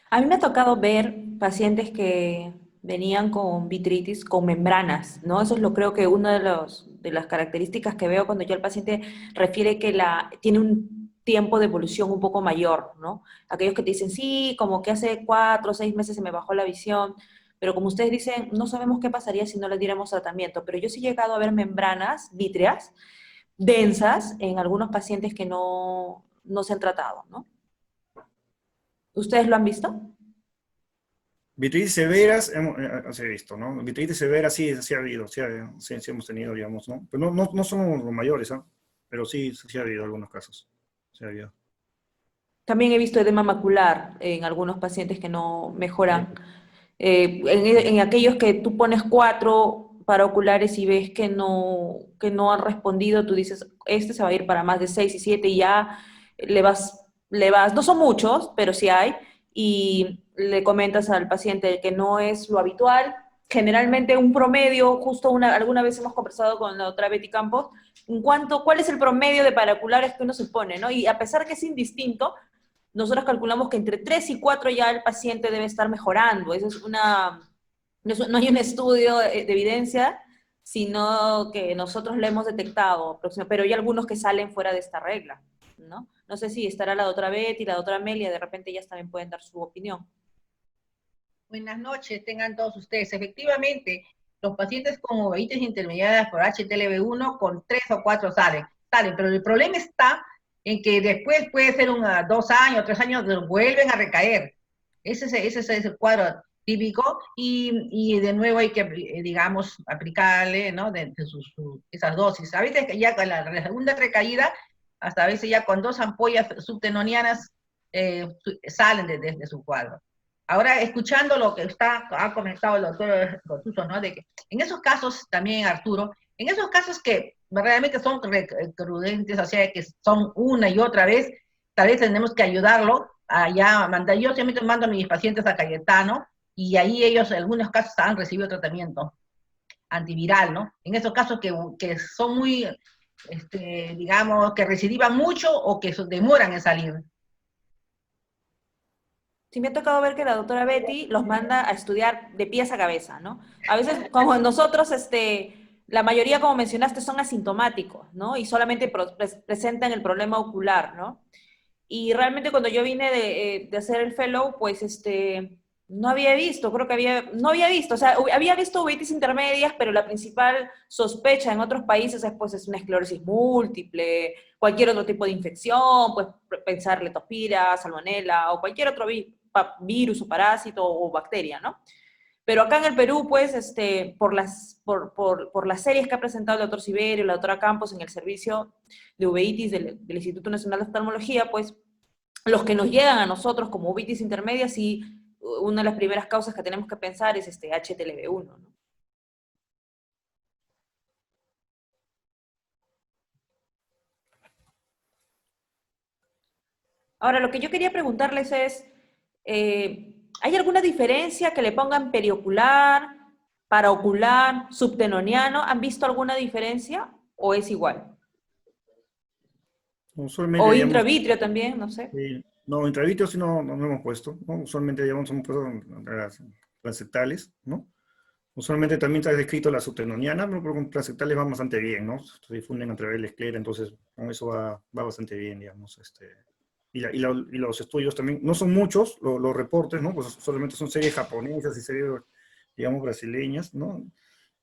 A mí me ha tocado ver pacientes que venían con vitritis con membranas, ¿no? Eso es lo creo que una de las características que veo cuando ya el paciente refiere que tiene un tiempo de evolución un poco mayor, ¿no? Aquellos que te dicen, sí, como que hace 4 o 6 meses se me bajó la visión, pero como ustedes dicen, no sabemos qué pasaría si no le diéramos tratamiento, pero yo sí he llegado a ver membranas vítreas densas en algunos pacientes que no se han tratado, ¿no? ¿Ustedes lo han visto? Vitritis severas se ha visto, ¿no? Vitritis severas sí ha habido, sí hemos tenido, digamos, ¿no? Pero no son los mayores, ¿ah? Pero sí ha habido algunos casos. Sí ha habido. También he visto edema macular en algunos pacientes que no mejoran. En aquellos que tú pones 4 paraoculares y ves que no han respondido, tú dices, este se va a ir para más de 6 y 7 y ya le vas, no son muchos, pero sí hay, y le comentas al paciente que no es lo habitual. Generalmente un promedio, justo alguna vez hemos conversado con la otra Betty Campos, ¿cuál es el promedio de paraoculares que uno se pone, ¿no? Y a pesar que es indistinto, nosotros calculamos que entre 3 y 4 ya el paciente debe estar mejorando. Eso es no hay un estudio de evidencia, sino que nosotros lo hemos detectado, pero hay algunos que salen fuera de esta regla, ¿no? No sé si estará la doctora Betty y la doctora Amelia, de repente ellas también pueden dar su opinión. Buenas noches, tengan todos ustedes. Efectivamente, los pacientes con uveitis intermediadas por HTLV1 con 3 o 4 salen, pero el problema está en que después puede ser 2 años, 3 años, vuelven a recaer. Ese es el cuadro típico y de nuevo hay que, digamos, aplicarle, ¿no? Esas dosis. A veces ya con la segunda recaída, hasta a veces ya con 2 ampollas subtenonianas salen de su cuadro. Ahora, escuchando lo que ha comentado el doctor Gotuso, ¿no? De que en esos casos, también Arturo, en esos casos que realmente son recurrentes, o sea, que son una y otra vez, tal vez tenemos que ayudarlo allá, yo siempre mando a mis pacientes a Cayetano, y ahí ellos en algunos casos han recibido tratamiento antiviral, ¿no? En esos casos que son muy, digamos, que recidivan mucho o que demoran en salir. Sí, me ha tocado ver que la doctora Betty los manda a estudiar de pies a cabeza, ¿no? A veces, como nosotros, la mayoría, como mencionaste, son asintomáticos, ¿no? Y solamente presentan el problema ocular, ¿no? Y realmente cuando yo vine de hacer el fellow, pues, no había visto, no había visto, o sea, había visto uveitis intermedias, pero la principal sospecha en otros países es, pues, es una esclerosis múltiple, cualquier otro tipo de infección, pues pensar leptospira, salmonela o cualquier otro virus o parásito o bacteria, ¿no? Pero acá en el Perú, pues, por las series que ha presentado el doctor Siberio, la doctora Campos en el servicio de uveitis del Instituto Nacional de Oftalmología, pues, los que nos llegan a nosotros como uveitis intermedias, y una de las primeras causas que tenemos que pensar es HTLV1, ¿no? Ahora, lo que yo quería preguntarles es, ¿hay alguna diferencia que le pongan periocular, paraocular, subtenoniano? ¿Han visto alguna diferencia o es igual? Usualmente, O digamos, intravítrea también, no sé. no, intravítreos sí no hemos puesto, ¿no? Usualmente, digamos, hemos puesto las transectales, ¿no? Usualmente también está descrito la subtenoniana, pero con transectales van bastante bien, ¿no? Se difunden a través de la esclera, entonces con eso va bastante bien, digamos. Y los estudios también, no son muchos los reportes, ¿no? Pues solamente son series japonesas y series, digamos, brasileñas, ¿no?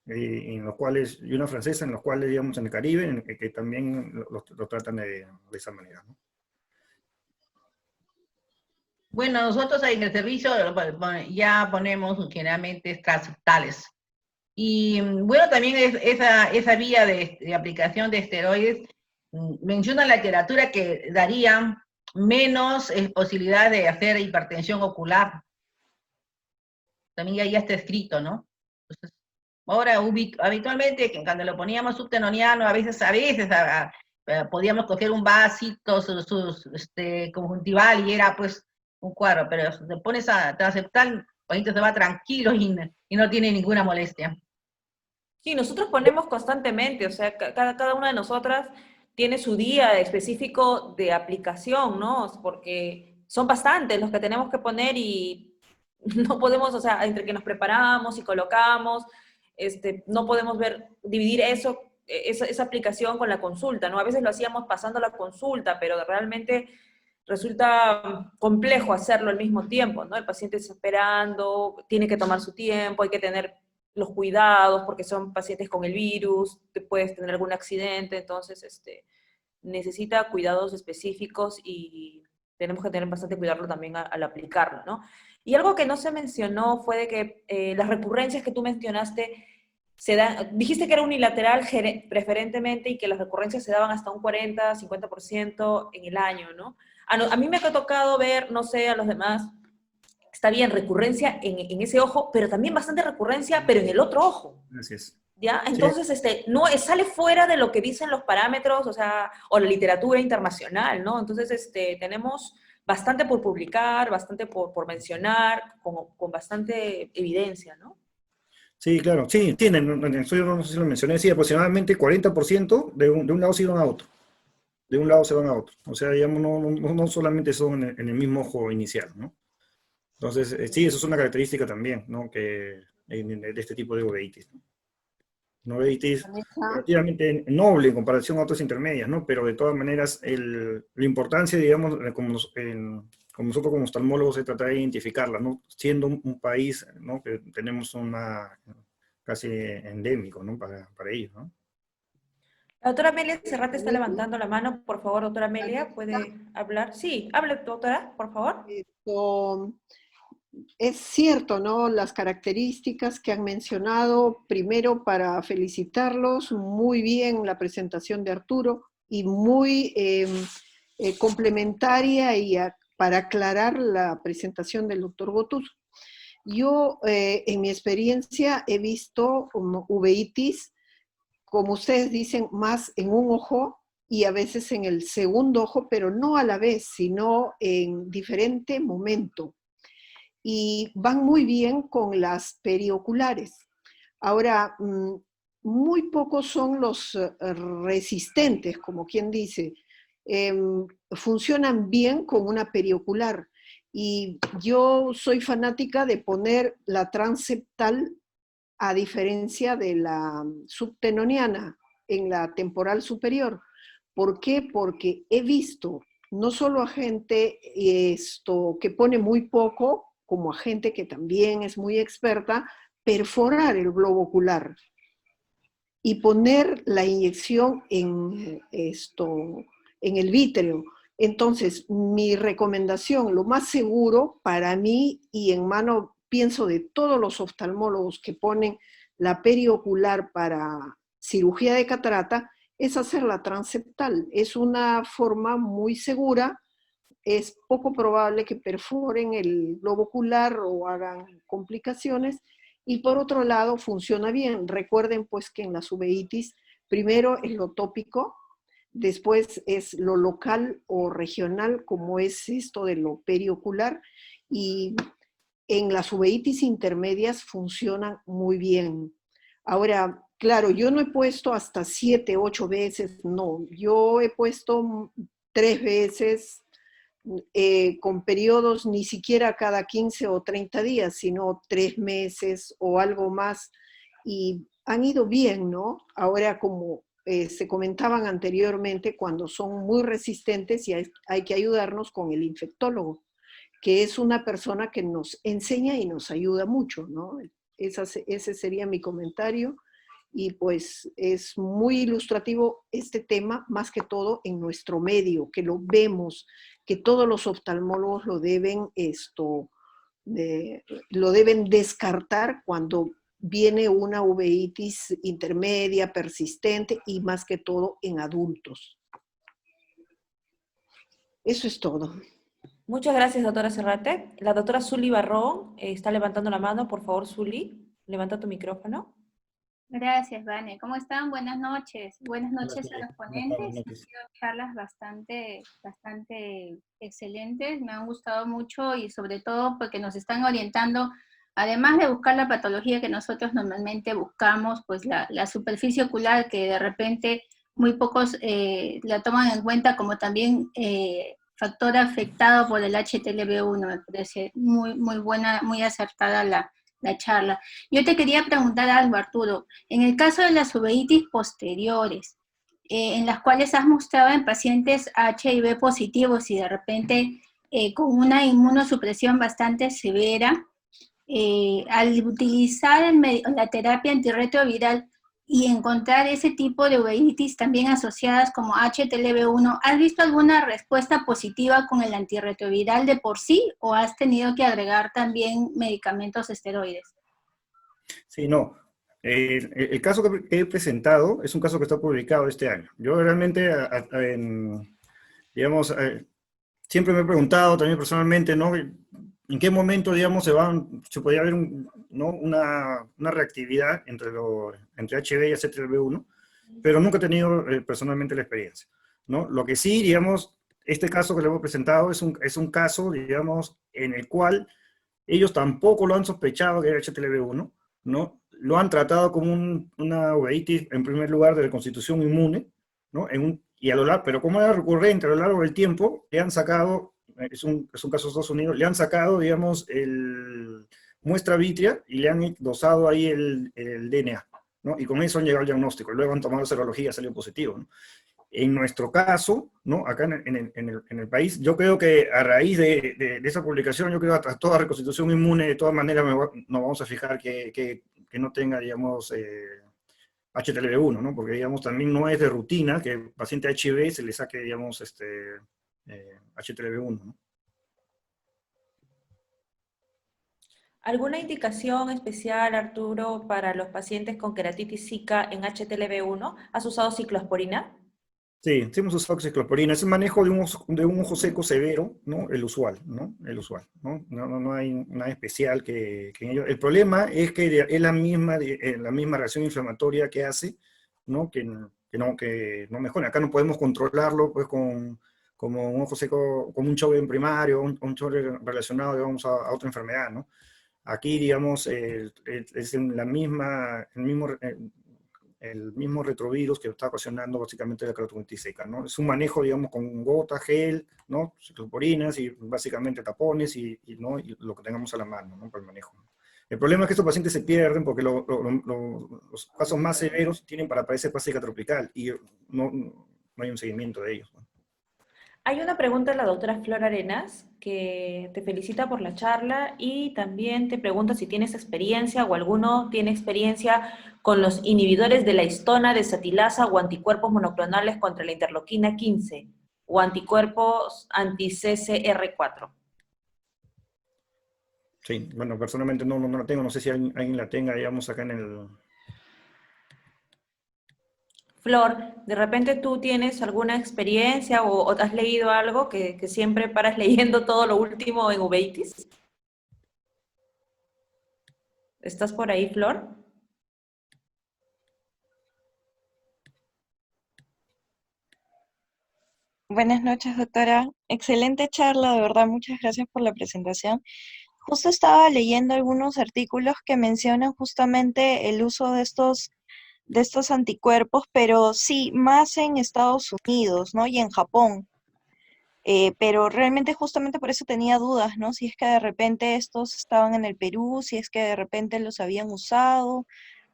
En los cuales, y una francesa, en los cuales, digamos, en el Caribe, que también lo tratan de esa manera, ¿no? Bueno, nosotros en el servicio ya ponemos generalmente transectales. Y bueno, también esa vía de aplicación de esteroides menciona en la literatura que daría menos posibilidad de hacer hipertensión ocular. También ya está escrito, ¿no? Entonces, ahora, habitualmente, cuando lo poníamos subtenoniano, a veces podíamos coger un vasito conjuntival y era pues un cuadro, pero si te pones a transeptal, el paciente se va tranquilo y no tiene ninguna molestia. Sí, nosotros ponemos constantemente, o sea, cada una de nosotras tiene su día específico de aplicación, ¿no? Porque son bastantes los que tenemos que poner y no podemos, o sea, entre que nos preparamos y colocamos, no podemos dividir esa aplicación con la consulta, ¿no? A veces lo hacíamos pasando la consulta, pero realmente resulta complejo hacerlo al mismo tiempo, ¿no? El paciente está esperando, tiene que tomar su tiempo, hay que tener los cuidados porque son pacientes con el virus, te puedes tener algún accidente, entonces necesita cuidados específicos y tenemos que tener bastante cuidado también al aplicarlo, ¿no? Y algo que no se mencionó fue de que las recurrencias que tú mencionaste dijiste que era unilateral preferentemente y que las recurrencias se daban hasta un 40, 50% en el año, ¿no? A mí me ha tocado ver, no sé, a los demás, está bien, recurrencia en ese ojo, pero también bastante recurrencia, pero en el otro ojo. Así es. ¿Ya? Sí. Entonces, no sale fuera de lo que dicen los parámetros, o sea, o la literatura internacional, ¿no? Entonces, tenemos bastante por publicar, bastante por mencionar, con bastante evidencia, ¿no? Sí, claro, sí, tienen, en el estudio no sé si lo mencioné, sí, aproximadamente 40% de un lado se van a otro. De un lado se van a otro. O sea, digamos, no solamente son en el mismo ojo inicial, ¿no? Entonces, sí, eso es una característica también, ¿no? De este tipo de uveitis, ¿no? Una uveitis relativamente noble en comparación a otras intermedias, ¿no? Pero de todas maneras, la importancia, digamos, como como nosotros como oftalmólogos se trata de identificarla, ¿no? Siendo un país, ¿no? Que tenemos una casi endémico, ¿no? Para ellos, ¿no? La doctora Amelia Serrate está levantando la mano. Por favor, doctora Amelia, ¿puede hablar? Sí, hable, doctora, por favor. Esto, es cierto, ¿no? Las características que han mencionado, primero para felicitarlos, muy bien la presentación de Arturo y muy complementaria y para aclarar la presentación del doctor Gotuso. Yo, en mi experiencia, he visto uveitis, como ustedes dicen, más en un ojo y a veces en el segundo ojo, pero no a la vez, sino en diferente momento. Y van muy bien con las perioculares. Ahora, muy pocos son los resistentes, como quien dice. Funcionan bien con una periocular. Y yo soy fanática de poner la transeptal a diferencia de la subtenoniana en la temporal superior. ¿Por qué? Porque he visto no solo a gente que pone muy poco, como a gente que también es muy experta, perforar el globo ocular y poner la inyección en el vítreo. Entonces, mi recomendación, lo más seguro para mí y en mano, pienso, de todos los oftalmólogos que ponen la periocular para cirugía de catarata, es hacer la transeptal. Es una forma muy segura, es poco probable que perforen el globo ocular o hagan complicaciones, y por otro lado funciona bien. Recuerden pues que en las uveitis primero es lo tópico, después es lo local o regional, como es esto de lo periocular, y en las uveitis intermedias funcionan muy bien. Ahora, claro, yo no he puesto hasta 7, 8 veces, no, yo he puesto 3 veces, con periodos ni siquiera cada 15 o 30 días, sino 3 meses o algo más, y han ido bien, ¿no? Ahora, como se comentaban anteriormente, cuando son muy resistentes, y hay que ayudarnos con el infectólogo, que es una persona que nos enseña y nos ayuda mucho, ¿no? Ese sería mi comentario, y pues es muy ilustrativo este tema, más que todo en nuestro medio, que lo vemos, que todos los oftalmólogos lo deben descartar cuando viene una uveitis intermedia, persistente, y más que todo en adultos. Eso es todo. Muchas gracias, doctora Serrate. La doctora Zuli Barrón está levantando la mano. Por favor, Zuli, levanta tu micrófono. Gracias, Vane. ¿Cómo están? Buenas noches. Buenas noches a los ponentes. Han sido charlas bastante excelentes. Me han gustado mucho y sobre todo porque nos están orientando, además de buscar la patología que nosotros normalmente buscamos, pues la superficie ocular, que de repente muy pocos la toman en cuenta como también factor afectado por el HTLV1. Me parece muy buena, muy acertada la charla. Yo te quería preguntar algo, Arturo. En el caso de las uveitis posteriores, en las cuales has mostrado en pacientes HIV positivos y de repente con una inmunosupresión bastante severa, al utilizar la terapia antirretroviral y encontrar ese tipo de uveitis también asociadas como HTLV1, ¿has visto alguna respuesta positiva con el antirretroviral de por sí o has tenido que agregar también medicamentos esteroides? Sí, no. El caso que he presentado es un caso que está publicado este año. Yo realmente, digamos, siempre me he preguntado también personalmente, ¿no? ¿En qué momento, digamos, se podría haber una reactividad entre HIV y HTLV1? Pero nunca he tenido personalmente la experiencia, ¿no? Lo que sí, digamos, este caso que le hemos presentado es un caso, digamos, en el cual ellos tampoco lo han sospechado que era HTLV1, ¿no? Lo han tratado como una uveitis, en primer lugar, de reconstitución inmune, ¿no? Pero como era recurrente a lo largo del tiempo, le han sacado, es un caso de Estados Unidos, le han sacado, digamos, muestra vítrea y le han dosado ahí el DNA, ¿no? Y con eso han llegado al diagnóstico. Luego han tomado serología, salió positivo, ¿no? En nuestro caso, ¿no? Acá en el país, yo creo que a raíz de esa publicación, yo creo que a toda reconstitución inmune, de todas maneras, nos vamos a fijar que no tenga, digamos, HTLV1, ¿no? Porque, digamos, también no es de rutina que el paciente HIV se le saque, digamos, HTLV1, ¿no? ¿Alguna indicación especial, Arturo, para los pacientes con queratitis zika en HTLV1? ¿Has usado ciclosporina? Sí, hemos usado ciclosporina. Es el manejo de un ojo seco severo, ¿no? El usual, ¿no? El usual, ¿no? No hay nada especial que en ello. El problema es que es la misma reacción inflamatoria que hace, ¿no? Que no mejora. Acá no podemos controlarlo, pues, como un ojo seco, como un Sjögren primario, un Sjögren relacionado, digamos, a otra enfermedad, ¿no? Aquí, digamos, es el mismo retrovirus que está ocasionando básicamente la keratoconjuntivitis seca, ¿no? Es un manejo, digamos, con gota, gel, ¿no? Cicloporinas y básicamente tapones y lo que tengamos a la mano, ¿no? Para el manejo. El problema es que estos pacientes se pierden porque los casos más severos tienen para aparecer plástica tropical y no hay un seguimiento de ellos, ¿no? Hay una pregunta de la doctora Flor Arenas, que te felicita por la charla y también te pregunta si tienes experiencia o alguno tiene experiencia con los inhibidores de la histona desatilasa o anticuerpos monoclonales contra la interleuquina 15 o anticuerpos anti-CCR4. Sí, bueno, personalmente no la tengo, no sé si alguien la tenga, digamos, acá en el... Flor, ¿de repente tú tienes alguna experiencia o has leído algo que siempre paras leyendo todo lo último en uveitis? ¿Estás por ahí, Flor? Buenas noches, doctora. Excelente charla, de verdad, muchas gracias por la presentación. Justo estaba leyendo algunos artículos que mencionan justamente el uso de estos anticuerpos, pero sí, más en Estados Unidos, ¿no? Y en Japón. Pero realmente justamente por eso tenía dudas, ¿no? Si es que de repente estos estaban en el Perú, si es que de repente los habían usado,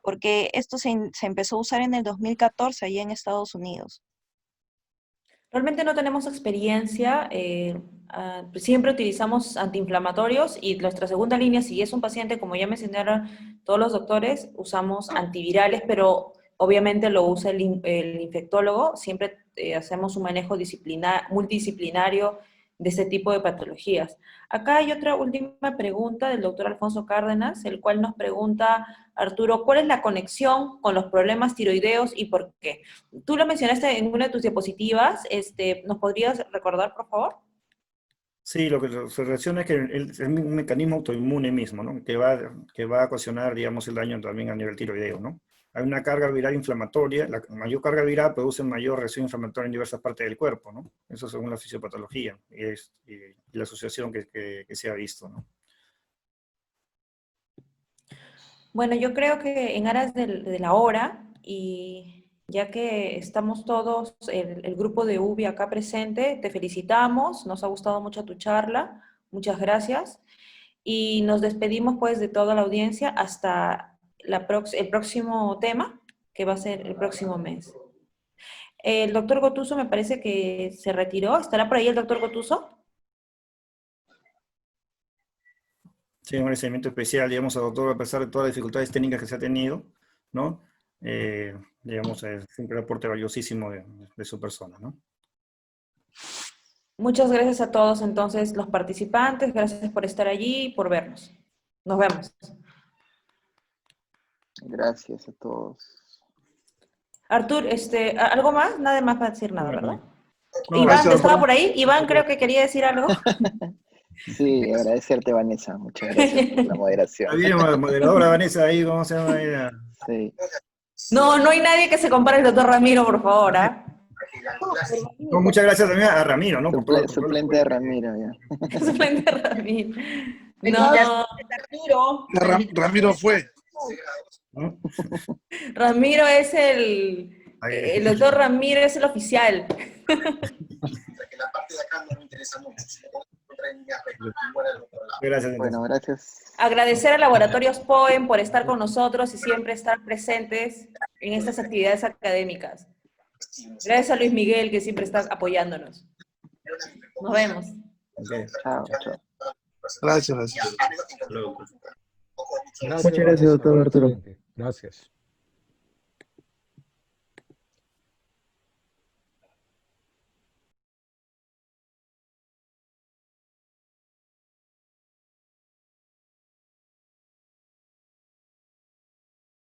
porque esto se empezó a usar en el 2014 allá en Estados Unidos. Realmente no tenemos experiencia, siempre utilizamos antiinflamatorios y nuestra segunda línea, si es un paciente, como ya mencionaron todos los doctores, usamos antivirales, pero obviamente lo usa el infectólogo, siempre hacemos un manejo multidisciplinario de este tipo de patologías. Acá hay otra última pregunta del doctor Alfonso Cárdenas, el cual nos pregunta, Arturo, ¿cuál es la conexión con los problemas tiroideos y por qué? Tú lo mencionaste en una de tus diapositivas, ¿nos podrías recordar, por favor? Sí, lo que se relaciona es que es un mecanismo autoinmune mismo, ¿no? Que va a ocasionar, digamos, el daño también a nivel tiroideo, ¿no? Hay una carga viral inflamatoria, la mayor carga viral produce mayor reacción inflamatoria en diversas partes del cuerpo, ¿no? Eso según la fisiopatología y la asociación que se ha visto, ¿no? Bueno, yo creo que en aras de la hora, y ya que estamos todos, el grupo de UBI acá presente, te felicitamos, nos ha gustado mucho tu charla, muchas gracias, y nos despedimos pues de toda la audiencia hasta el próximo tema, que va a ser el próximo mes. El doctor Gotuso me parece que se retiró, ¿estará por ahí el doctor Gotuso? Sí, un agradecimiento especial, digamos, al doctor, a pesar de todas las dificultades técnicas que se ha tenido, ¿no? Digamos, siempre un aporte valiosísimo de su persona, ¿no? Muchas gracias a todos entonces los participantes, gracias por estar allí y por vernos. Nos vemos. Gracias a todos. Artur, ¿algo más? Nada más para decir nada, ¿verdad? No, Iván, gracias, ¿estaba doctor. por ahí? Iván, creo que quería decir algo. Sí, agradecerte, Vanessa. Muchas gracias por la moderación. Está bien, moderadora Vanessa, ahí, ¿cómo se llama ella? Sí. No hay nadie que se compare al doctor Ramiro, por favor, ¿ah? No, muchas gracias también a Ramiro, ¿no? Por todo, Suplente de Ramiro, ya. Suplente de Ramiro. No. Ramiro fue. ¿no? Ramiro es el doctor Ramiro es el oficial. La parte de acá no me interesa mucho. Gracias. Bueno, gracias. Agradecer a Laboratorios Poem por estar con nosotros y siempre estar presentes en estas actividades académicas. Gracias a Luis Miguel, que siempre está apoyándonos. Nos vemos. Okay. Chao, chao. Gracias, gracias. Gracias, Muchas gracias, doctor Arturo. Gracias.